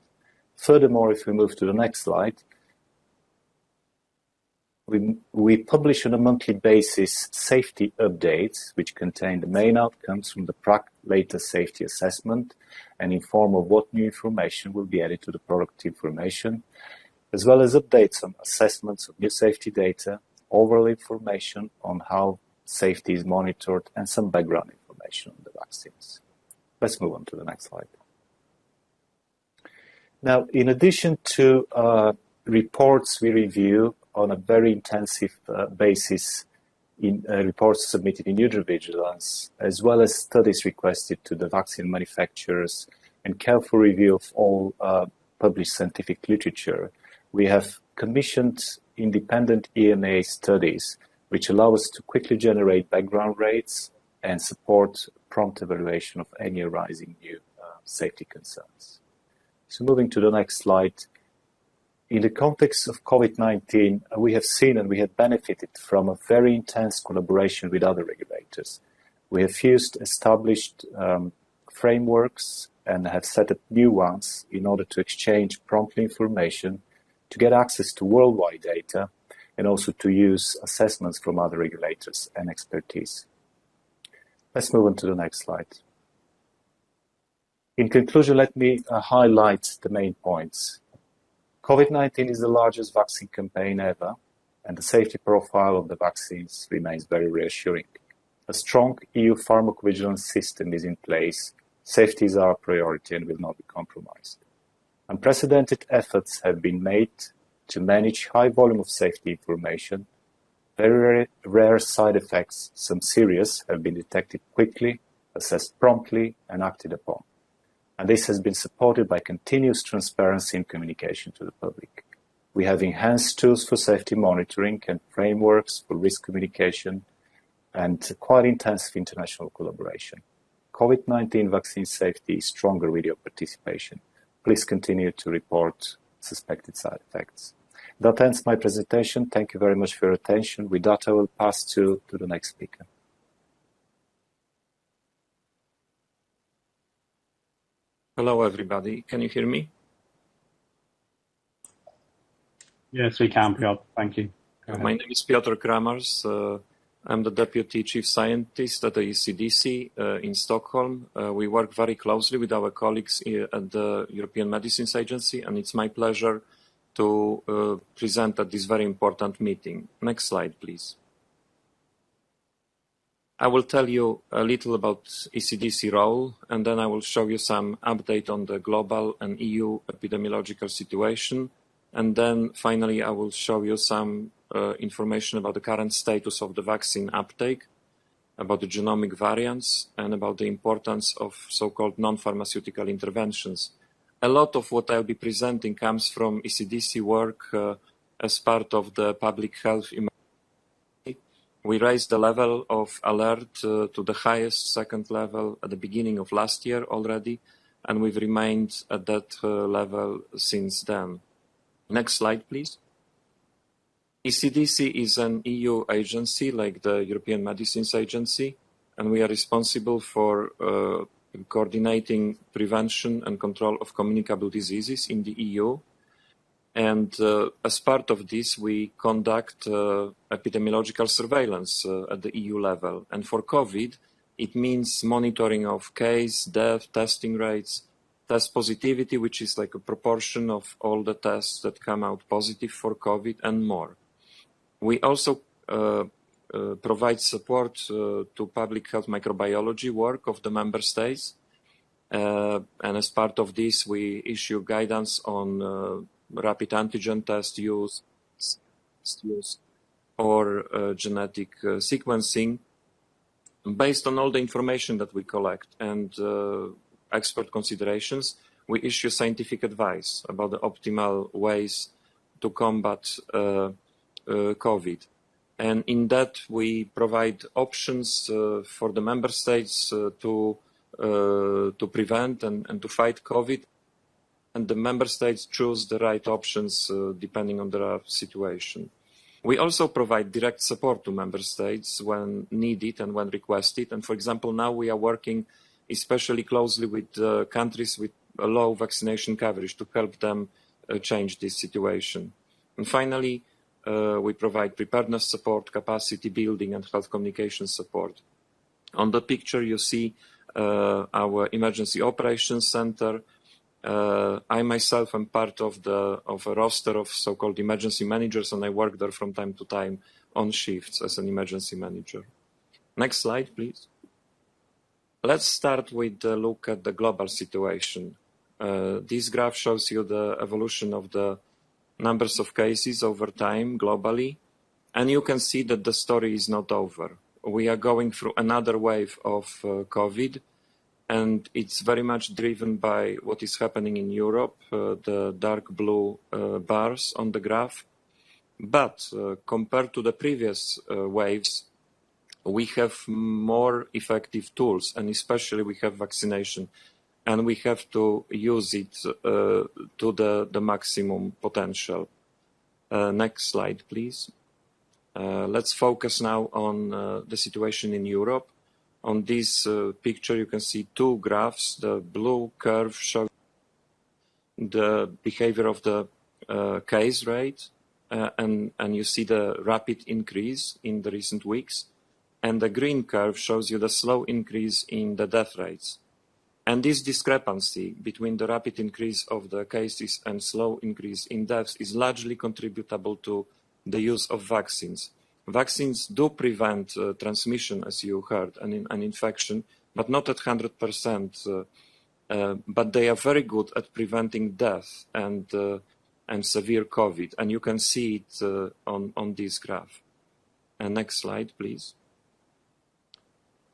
Furthermore, if we move to the next slide, We publish on a monthly basis safety updates, which contain the main outcomes from the PRAC latest safety assessment and inform of what new information will be added to the product information, as well as updates on assessments of new safety data, overall information on how safety is monitored, and some background information on the vaccines. Let's move on to the next slide. Now, in addition to reports we review on a very intensive basis in reports submitted in Ultravigilance, as well as studies requested to the vaccine manufacturers and careful review of all published scientific literature, we have commissioned independent EMA studies which allow us to quickly generate background rates and support prompt evaluation of any arising new safety concerns. So moving to the next slide. In the context of COVID-19, we have seen and we have benefited from a very intense collaboration with other regulators. We have used established frameworks and have set up new ones in order to exchange promptly information, to get access to worldwide data, and also to use assessments from other regulators and expertise. Let's move on to the next slide. In conclusion, let me highlight the main points. COVID-19 is the largest vaccine campaign ever, and the safety profile of the vaccines remains very reassuring. A strong EU pharmacovigilance system is in place. Safety is our priority and will not be compromised. Unprecedented efforts have been made to manage high volume of safety information. Very rare side effects, some serious, have been detected quickly, assessed promptly, and acted upon. And this has been supported by continuous transparency and communication to the public. We have enhanced tools for safety monitoring and frameworks for risk communication and quite intensive international collaboration. COVID-19 vaccine safety is stronger with your participation. Please continue to report suspected side effects. That ends my presentation. Thank you very much for your attention. With that, I will pass to the next speaker. Hello, everybody. Can you hear me? Yes, we can, Piotr. Thank you. My name is Piotr Kramars. I'm the Deputy Chief Scientist at the ECDC in Stockholm. We work very closely with our colleagues at the European Medicines Agency, and it's my pleasure to present at this very important meeting. Next slide, please. I will tell you a little about ECDC role, and then I will show you some update on the global and EU epidemiological situation. And then finally, I will show you some information about the current status of the vaccine uptake, about the genomic variants, and about the importance of so-called non-pharmaceutical interventions. A lot of what I'll be presenting comes from ECDC work as part of the public health emergency. We raised the level of alert to the highest second level at the beginning of last year already, and we've remained at that level since then. Next slide, please. ECDC is an EU agency like the European Medicines Agency, and we are responsible for coordinating prevention and control of communicable diseases in the EU. And as part of this, we conduct epidemiological surveillance at the EU level. And for COVID, it means monitoring of case, death, testing rates, test positivity, which is like a proportion of all the tests that come out positive for COVID, and more. We also provide support to public health microbiology work of the member states. And as part of this, we issue guidance on rapid antigen test use or genetic sequencing. Based on all the information that we collect and expert considerations, we issue scientific advice about the optimal ways to combat COVID. And in that, we provide options for the member states to prevent and to fight COVID. And the member states choose the right options depending on their situation. We also provide direct support to member states when needed and when requested. And for example, now we are working especially closely with countries with a low vaccination coverage to help them change this situation. And finally, we provide preparedness support, capacity building, and health communication support. On the picture, you see our emergency operations center. I myself am part of a roster of so-called emergency managers, and I work there from time to time on shifts as an emergency manager. Next slide, please. Let's start with a look at the global situation. This graph shows you the evolution of the numbers of cases over time globally, and you can see that the story is not over. We are going through another wave of COVID, and it's very much driven by what is happening in Europe, the dark blue bars on the graph. But compared to the previous waves, we have more effective tools, and especially we have vaccination, and we have to use it to the maximum potential. Next slide, please. Let's focus now on the situation in Europe. On this picture, you can see two graphs. The blue curve shows the behavior of the case rate, and you see the rapid increase in the recent weeks. And the green curve shows you the slow increase in the death rates. And this discrepancy between the rapid increase of the cases and slow increase in deaths is largely contributable to the use of vaccines. Vaccines do prevent transmission, as you heard, an infection, but not at 100%. But they are very good at preventing death and severe COVID, and you can see it on this graph. Next slide, please.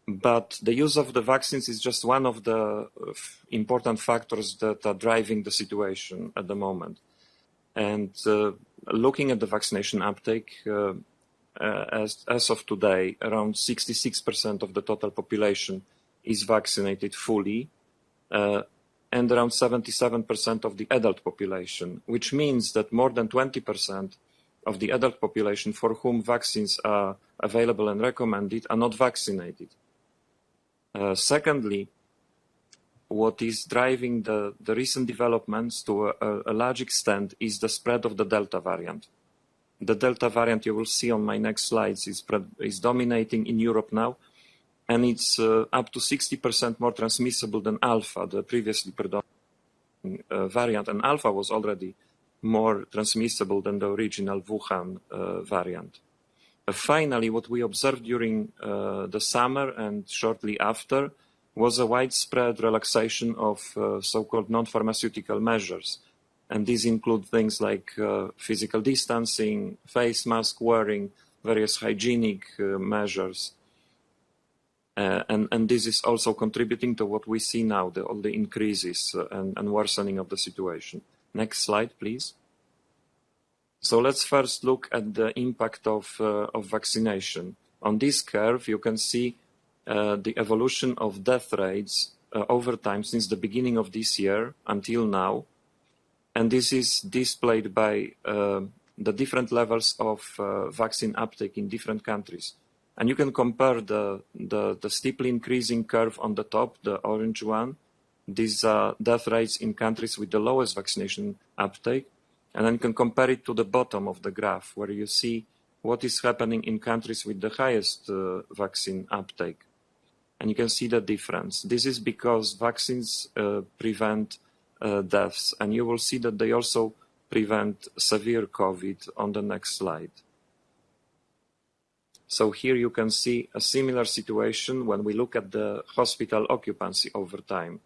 But the use of the vaccines is just one of the important factors that are driving the situation at the moment. And looking at the vaccination uptake, as of today, around 66% of the total population is vaccinated fully, and around 77% of the adult population, which means that more than 20% of the adult population for whom vaccines are available and recommended are not vaccinated. Secondly, what is driving the recent developments to a large extent is the spread of the Delta variant. The Delta variant, you will see on my next slides, is dominating in Europe now, and it's up to 60% more transmissible than Alpha, the previously predominant variant, and Alpha was already more transmissible than the original Wuhan variant. Finally, what we observed during the summer and shortly after was a widespread relaxation of so-called non-pharmaceutical measures. And these include things like physical distancing, face mask wearing, various hygienic measures. And this is also contributing to what we see now, all the increases and worsening of the situation. Next slide, please. So let's first look at the impact of vaccination. On this curve, you can see the evolution of death rates over time since the beginning of this year until now. And this is displayed by the different levels of vaccine uptake in different countries. And you can compare the steeply increasing curve on the top, the orange one. These are death rates in countries with the lowest vaccination uptake. And then you can compare it to the bottom of the graph, where you see what is happening in countries with the highest vaccine uptake. And you can see the difference. This is because vaccines prevent deaths, and you will see that they also prevent severe COVID on the next slide. So here you can see a similar situation when we look at the hospital occupancy over time.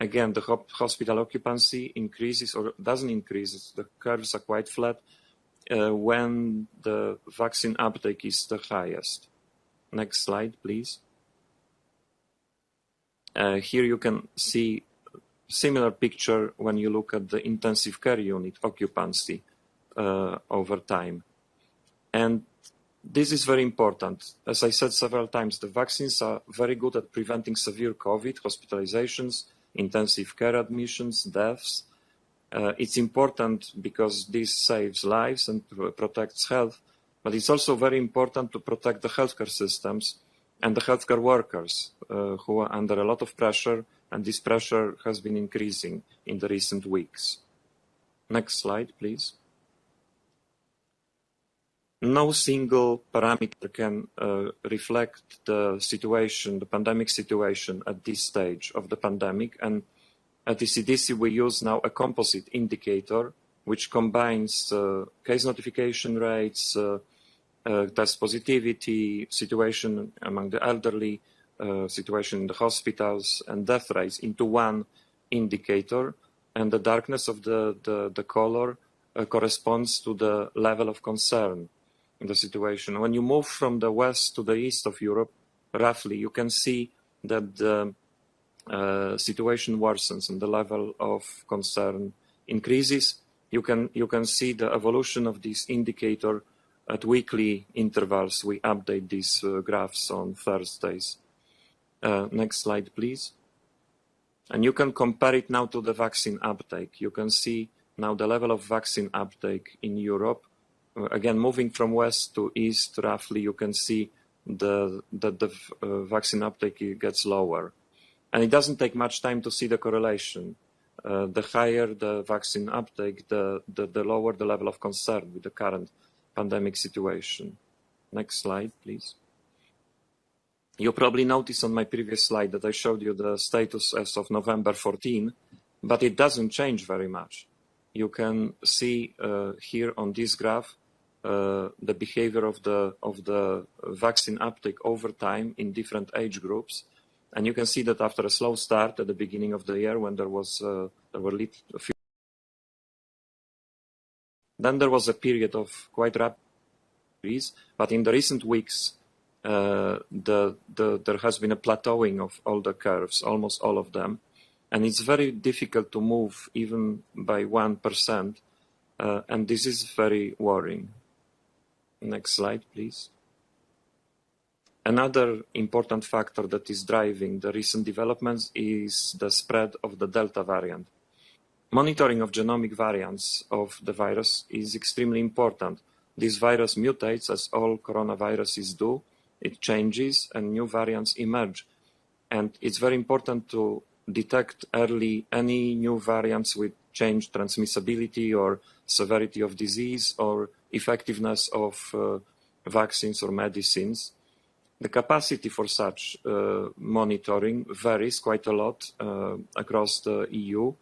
Again, the hospital occupancy increases or doesn't increase, the curves are quite flat when the vaccine uptake is the highest. Next slide, please. Here you can see similar picture when you look at the intensive care unit occupancy over time. And this is very important. As I said several times, the vaccines are very good at preventing severe COVID, hospitalizations, intensive care admissions, deaths. It's important because this saves lives and protects health, but it's also very important to protect the healthcare systems and the healthcare workers who are under a lot of pressure, and this pressure has been increasing in the recent weeks. Next slide, please. no single parameter can reflect the situation, the pandemic situation at this stage of the pandemic. And at ECDC, we use now a composite indicator which combines case notification rates, test positivity, situation among the elderly, situation in the hospitals, and death rates into one indicator. And the darkness of the color corresponds to the level of concern in the situation. When you move from the west to the east of Europe, roughly, you can see that the situation worsens and the level of concern increases. You can see the evolution of this indicator at weekly intervals. We update these graphs on Thursdays. Next slide, please. And you can compare it now to the vaccine uptake. You can see now the level of vaccine uptake in Europe. Again, moving from west to east, roughly, you can see the vaccine uptake gets lower. And it doesn't take much time to see the correlation. The higher the vaccine uptake, the lower the level of concern with the current pandemic situation. Next slide, please. You probably noticed on my previous slide that I showed you the status as of November 14, but it doesn't change very much. You can see here on this graph the behavior of the vaccine uptake over time in different age groups. And you can see that after a slow start at the beginning of the year, when there were a few, then there was a period of quite rapid increase. But in the recent weeks, there has been a plateauing of all the curves, almost all of them, and it's very difficult to move even by 1%, and this is very worrying. Next slide, please. Another important factor that is driving the recent developments is the spread of the Delta variant. Monitoring of genomic variants of the virus is extremely important. This virus mutates as all coronaviruses do. It changes and new variants emerge. And it's very important to detect early any new variants with changed transmissibility or severity of disease or effectiveness of vaccines or medicines. The capacity for such monitoring varies quite a lot across the EU,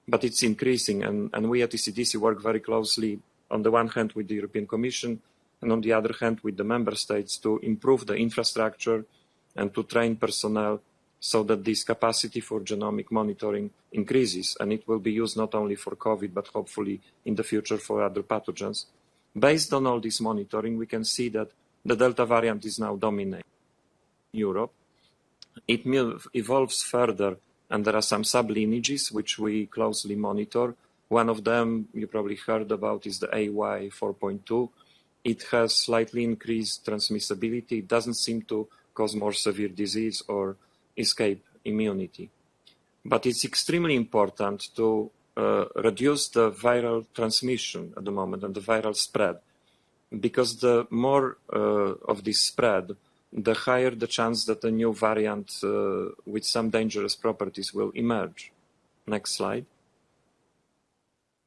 but it's increasing. And we at ECDC work very closely, on the one hand, with the European Commission, and on the other hand, with the member states to improve the infrastructure and to train personnel so that this capacity for genomic monitoring increases. And it will be used not only for COVID, but hopefully in the future for other pathogens. Based on all this monitoring, we can see that the Delta variant is now dominating Europe. It evolves further, and there are some sublineages which we closely monitor. One of them you probably heard about is the AY 4.2. It has slightly increased transmissibility. It doesn't seem to cause more severe disease or escape immunity. But it's extremely important to reduce the viral transmission at the moment and the viral spread, because the more of this spread, the higher the chance that a new variant with some dangerous properties will emerge. Next slide.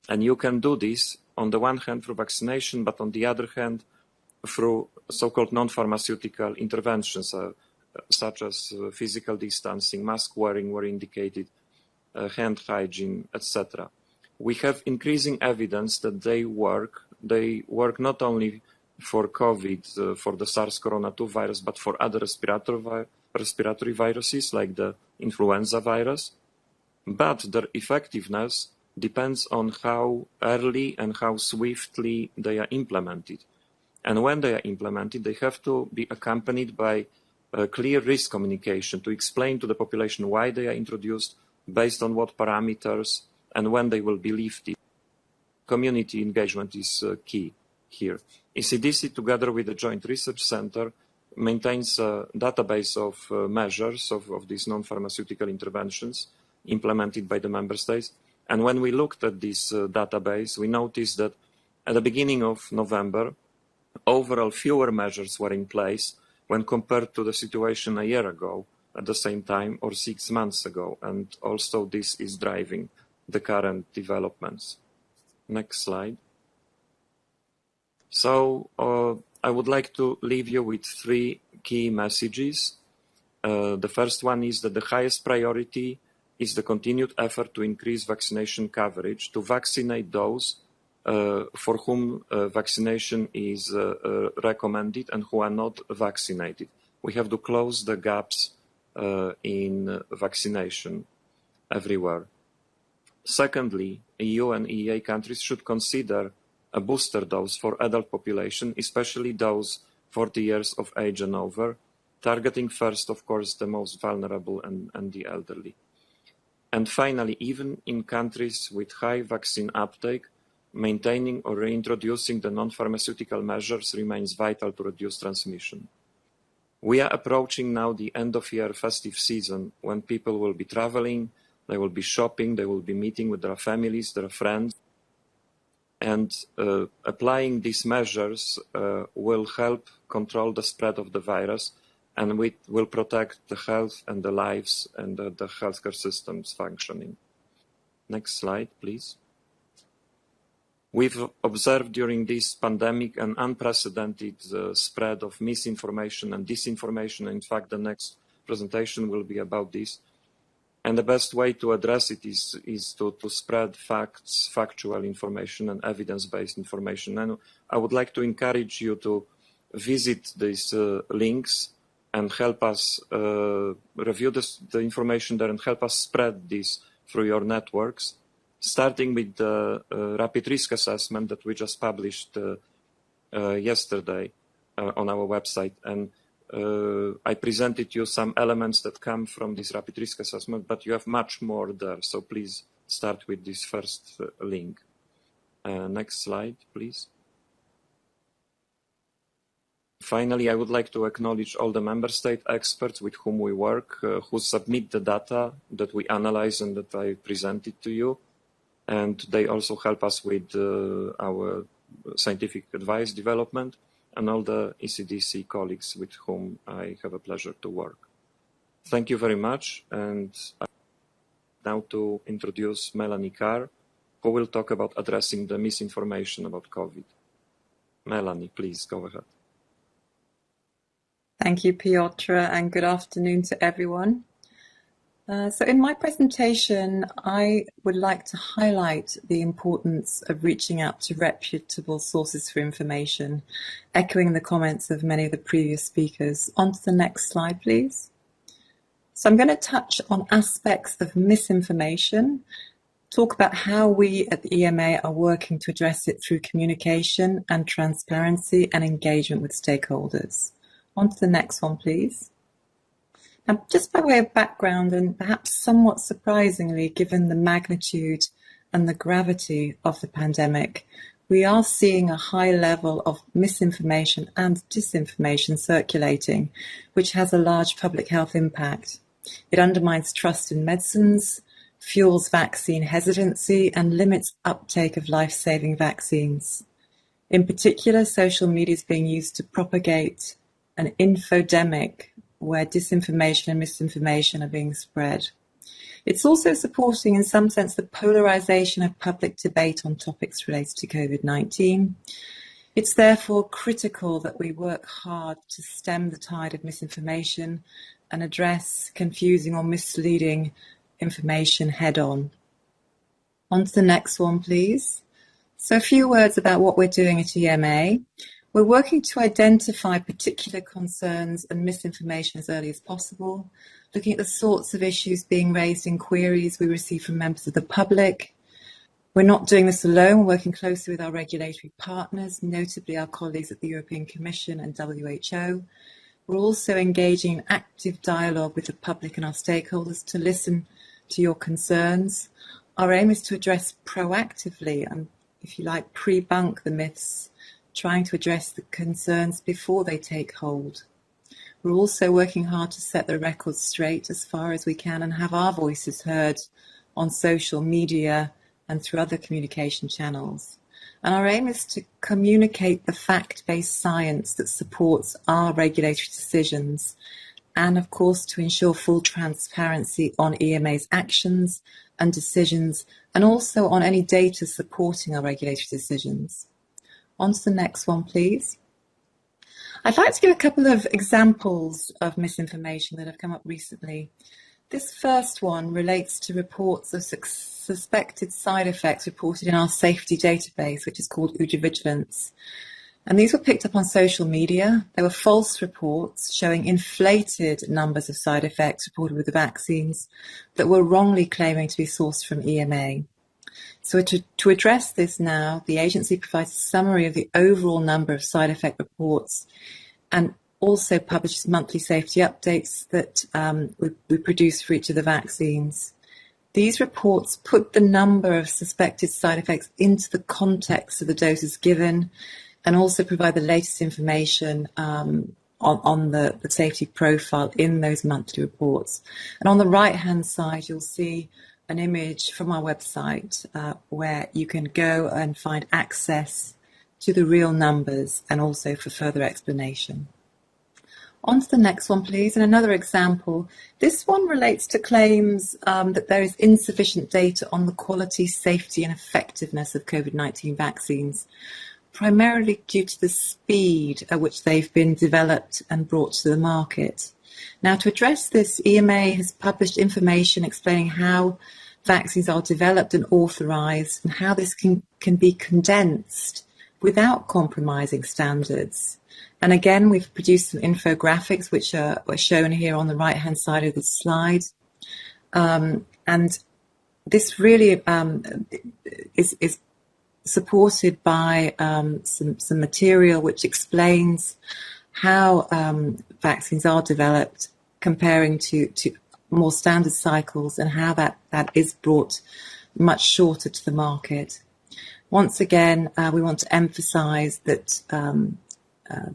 And you can do this on the one hand through vaccination, but on the other hand through so-called non-pharmaceutical interventions, such as physical distancing, mask wearing where indicated, hand hygiene, etc. We have increasing evidence that they work. They work not only for COVID, for the SARS-CoV-2 virus, but for other respiratory viruses like the influenza virus. But their effectiveness depends on how early and how swiftly they are implemented. And when they are implemented, they have to be accompanied by clear risk communication to explain to the population why they are introduced, based on what parameters, and when they will be lifted. Community engagement is key here. ECDC, together with the Joint Research Center, maintains a database of measures of these non-pharmaceutical interventions implemented by the member states. And when we looked at this database, we noticed that at the beginning of November, overall fewer measures were in place when compared to the situation a year ago at the same time or 6 months ago. And also this is driving the current developments. Next slide. So I would like to leave you with 3 key messages. The first one is that the highest priority is the continued effort to increase vaccination coverage, to vaccinate those for whom vaccination is recommended and who are not vaccinated. We have to close the gaps in vaccination everywhere. Secondly, EU and EEA countries should consider a booster dose for adult population, especially those 40 years of age and over, targeting first, of course, the most vulnerable and the elderly. And finally, even in countries with high vaccine uptake, maintaining or reintroducing the non-pharmaceutical measures remains vital to reduce transmission. We are approaching now the end of year festive season when people will be traveling, they will be shopping, they will be meeting with their families, their friends. And applying these measures will help control the spread of the virus, and we will protect the health and the lives and the healthcare systems functioning. Next slide, please. We've observed during this pandemic an unprecedented spread of misinformation and disinformation. In fact, the next presentation will be about this. And the best way to address it is to spread facts, factual information and evidence-based information. And I would like to encourage you to visit these links and help us review the information there and help us spread this through your networks, starting with the rapid risk assessment that we just published yesterday on our website. And I presented you some elements that come from this rapid risk assessment, but you have much more there. So please start with this first link. Next slide, please. Finally, I would like to acknowledge all the member state experts with whom we work, who submit the data that we analyze and that I presented to you. And they also help us with our scientific advice development, and all the ECDC colleagues with whom I have a pleasure to work. Thank you very much. And now to introduce Melanie Carr, who will talk about addressing the misinformation about COVID. Melanie, please go ahead. Thank you, Piotr, and good afternoon to everyone. So in my presentation, I would like to highlight the importance of reaching out to reputable sources for information, echoing the comments of many of the previous speakers. On to the next slide, please. So I'm going to touch on aspects of misinformation, talk about how we at the EMA are working to address it through communication and transparency and engagement with stakeholders. On to the next one, please. Now, just by way of background, and perhaps somewhat surprisingly, given the magnitude and the gravity of the pandemic, we are seeing a high level of misinformation and disinformation circulating, which has a large public health impact. It undermines trust in medicines, fuels vaccine hesitancy, and limits uptake of life-saving vaccines. In particular, social media is being used to propagate an infodemic where disinformation and misinformation are being spread. It's also supporting, in some sense, the polarization of public debate on topics related to COVID-19. It's therefore critical that we work hard to stem the tide of misinformation and address confusing or misleading information head-on. On to the next one, please. So a few words about what we're doing at EMA. We're working to identify particular concerns and misinformation as early as possible, looking at the sorts of issues being raised in queries we receive from members of the public. We're not doing this alone, we're working closely with our regulatory partners, notably our colleagues at the European Commission and WHO. We're also engaging in active dialogue with the public and our stakeholders to listen to your concerns. Our aim is to address proactively and, if you like, pre-bunk the myths, trying to address the concerns before they take hold. We're also working hard to set the record straight as far as we can and have our voices heard on social media and through other communication channels. And our aim is to communicate the fact-based science that supports our regulatory decisions and, of course, to ensure full transparency on EMA's actions and decisions and also on any data supporting our regulatory decisions. On to the next one, please. I'd like to give a couple of examples of misinformation that have come up recently. This first one relates to reports of suspected side effects reported in our safety database, which is called Ultravigilance. And these were picked up on social media. There were false reports showing inflated numbers of side effects reported with the vaccines that were wrongly claiming to be sourced from EMA. So to address this now, the agency provides a summary of the overall number of side effect reports and also publishes monthly safety updates that we produce for each of the vaccines. These reports put the number of suspected side effects into the context of the doses given and also provide the latest information on the safety profile in those monthly reports. And on the right-hand side, you'll see an image from our website where you can go and find access to the real numbers and also for further explanation. On to the next one, please. And another example. This one relates to claims that there is insufficient data on the quality, safety and effectiveness of COVID-19 vaccines, primarily due to the speed at which they've been developed and brought to the market. Now, to address this, EMA has published information explaining how vaccines are developed and authorized and how this can be condensed without compromising standards. And again, we've produced some infographics which are shown here on the right-hand side of the slide. And this really is supported by some material which explains how vaccines are developed comparing to more standard cycles and how that is brought much shorter to the market. Once again, we want to emphasize that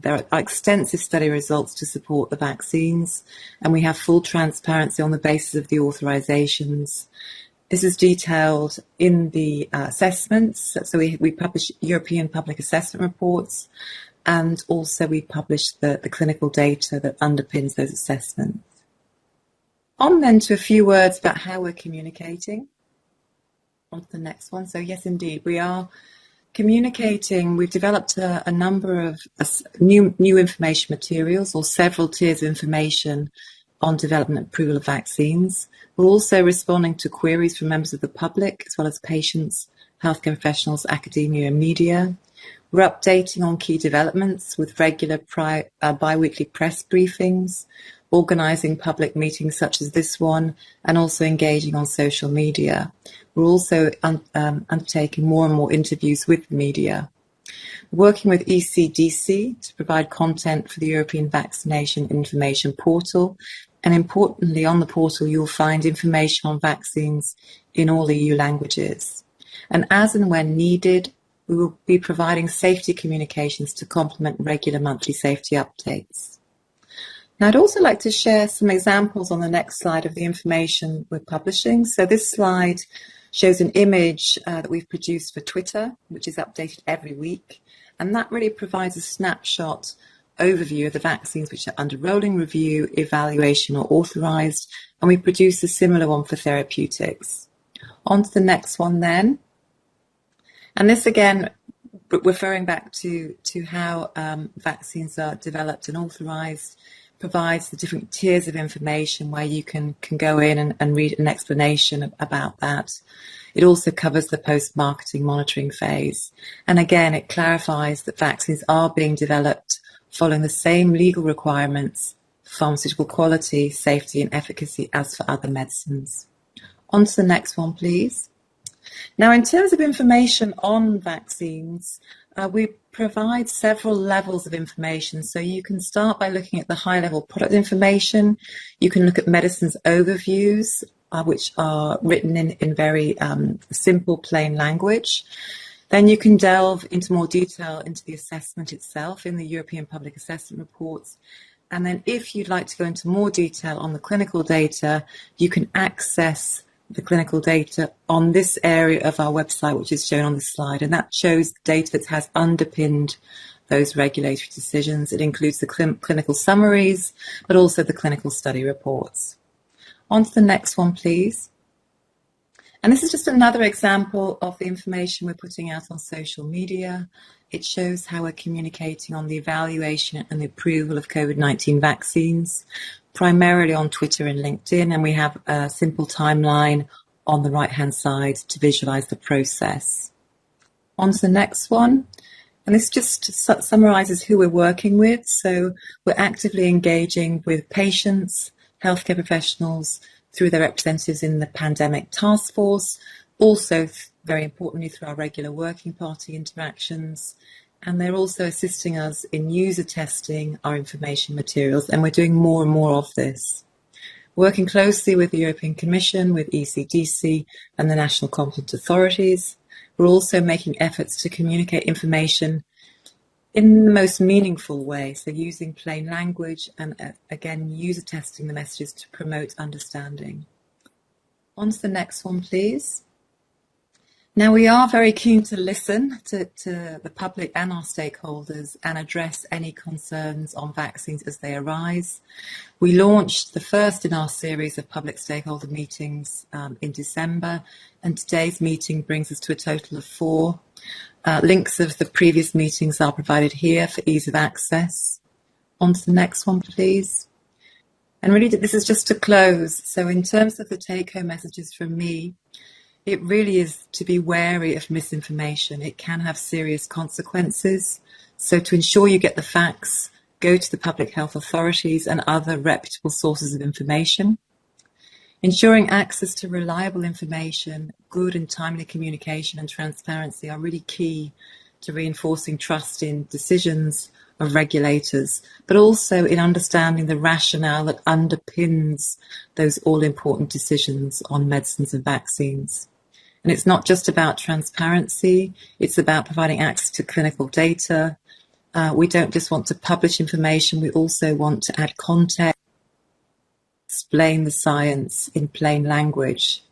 there are extensive study results to support the vaccines, and we have full transparency on the basis of the authorizations. This is detailed in the assessments. So we publish European public assessment reports, and also we publish the clinical data that underpins those assessments. On then to a few words about how we're communicating. On to the next one. So yes, indeed, we are communicating. We've developed a number of new information materials, or several tiers of information on development and approval of vaccines. We're also responding to queries from members of the public, as well as patients, healthcare professionals, academia and media. We're updating on key developments with regular bi-weekly press briefings, organising public meetings such as this one, and also engaging on social media. We're also undertaking more and more interviews with the media. Working with ECDC to provide content for the European Vaccination Information Portal. And importantly, on the portal, you'll find information on vaccines in all EU languages. And as and when needed, we will be providing safety communications to complement regular monthly safety updates. Now, I'd also like to share some examples on the next slide of the information we're publishing. So this slide shows an image that we've produced for Twitter, which is updated every week. And that really provides a snapshot overview of the vaccines which are under rolling review, evaluation or authorized. And we produced a similar one for therapeutics. On to the next one then. And this again, referring back to how vaccines are developed and authorized, provides the different tiers of information where you can go in and read an explanation about that. It also covers the post-marketing monitoring phase. And again, it clarifies that vaccines are being developed following the same legal requirements for pharmaceutical quality, safety and efficacy as for other medicines. On to the next one, please. Now, in terms of information on vaccines, we provide several levels of information. So you can start by looking at the high-level product information. You can look at medicines overviews, which are written in very simple, plain language. Then you can delve into more detail into the assessment itself in the European Public Assessment Reports. And then if you'd like to go into more detail on the clinical data, you can access the clinical data on this area of our website, which is shown on the slide, and that shows the data that has underpinned those regulatory decisions. It includes the clinical summaries, but also the clinical study reports. On to the next one, please. And this is just another example of the information we're putting out on social media. It shows how we're communicating on the evaluation and the approval of COVID-19 vaccines, primarily on Twitter and LinkedIn, and we have a simple timeline on the right-hand side to visualize the process. On to the next one. And this just summarizes who we're working with. So we're actively engaging with patients, healthcare professionals, through their representatives in the pandemic task force, also very importantly through our regular working party interactions. And they're also assisting us in user testing our information materials, and we're doing more and more of this. Working closely with the European Commission, with ECDC and the national competent authorities. We're also making efforts to communicate information in the most meaningful way, so using plain language and, again, user testing the messages to promote understanding. On to the next one, please. Now, we are very keen to listen to the public and our stakeholders and address any concerns on vaccines as they arise. We launched the first in our series of public stakeholder meetings in December, and today's meeting brings us to a total of 4. Links of the previous meetings are provided here for ease of access. On to the next one, please. And really, this is just to close. So in terms of the take-home messages from me, it really is to be wary of misinformation. It can have serious consequences. So to ensure you get the facts, go to the public health authorities and other reputable sources of information. Ensuring access to reliable information, good and timely communication and transparency are really key to reinforcing trust in decisions of regulators, but also in understanding the rationale that underpins those all-important decisions on medicines and vaccines. And it's not just about transparency, it's about providing access to clinical data. We don't just want to publish information, we also want to add context, explain the science in plain language.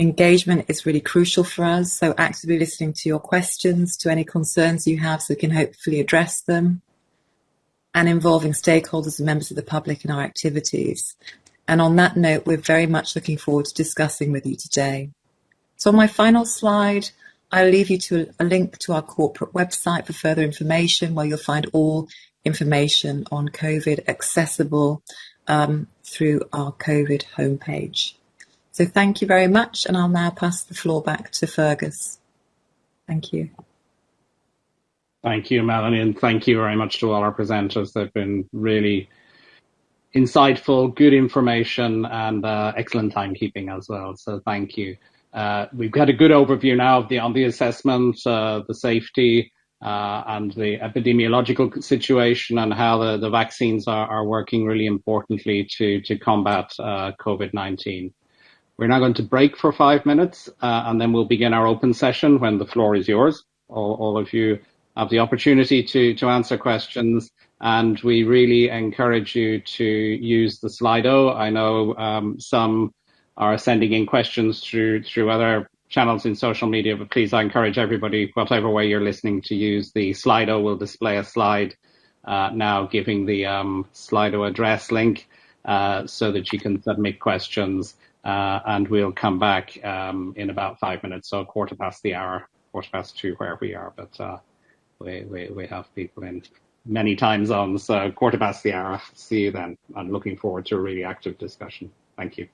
Engagement is really crucial for us, so actively listening to your questions, to any concerns you have so we can hopefully address them, and involving stakeholders and members of the public in our activities. And on that note, we're very much looking forward to discussing with you today. So on my final slide, I'll leave you to a link to our corporate website for further information, where you'll find all information on COVID accessible through our COVID homepage. So thank you very much, and I'll now pass the floor back to Fergus. Thank you. Thank you, Melanie, and thank you very much to all our presenters. They've been really insightful, good information, and excellent timekeeping as well. So thank you. We've got a good overview now on the assessment, the safety, and the epidemiological situation, and how the vaccines are working really importantly to combat COVID-19. We're now going to break for 5 minutes, and then we'll begin our open session when the floor is yours. All of you have the opportunity to answer questions, and we really encourage you to use the Slido. I know some are sending in questions through other channels in social media, but please, I encourage everybody, whatever way you're listening, to use the Slido. We'll display a slide now giving the Slido address link so that you can submit questions, and we'll come back in about 5 minutes, so 2:15 where we are, but we have people in many time zones, so 2:15. See you then. I'm looking forward to a really active discussion. Thank you.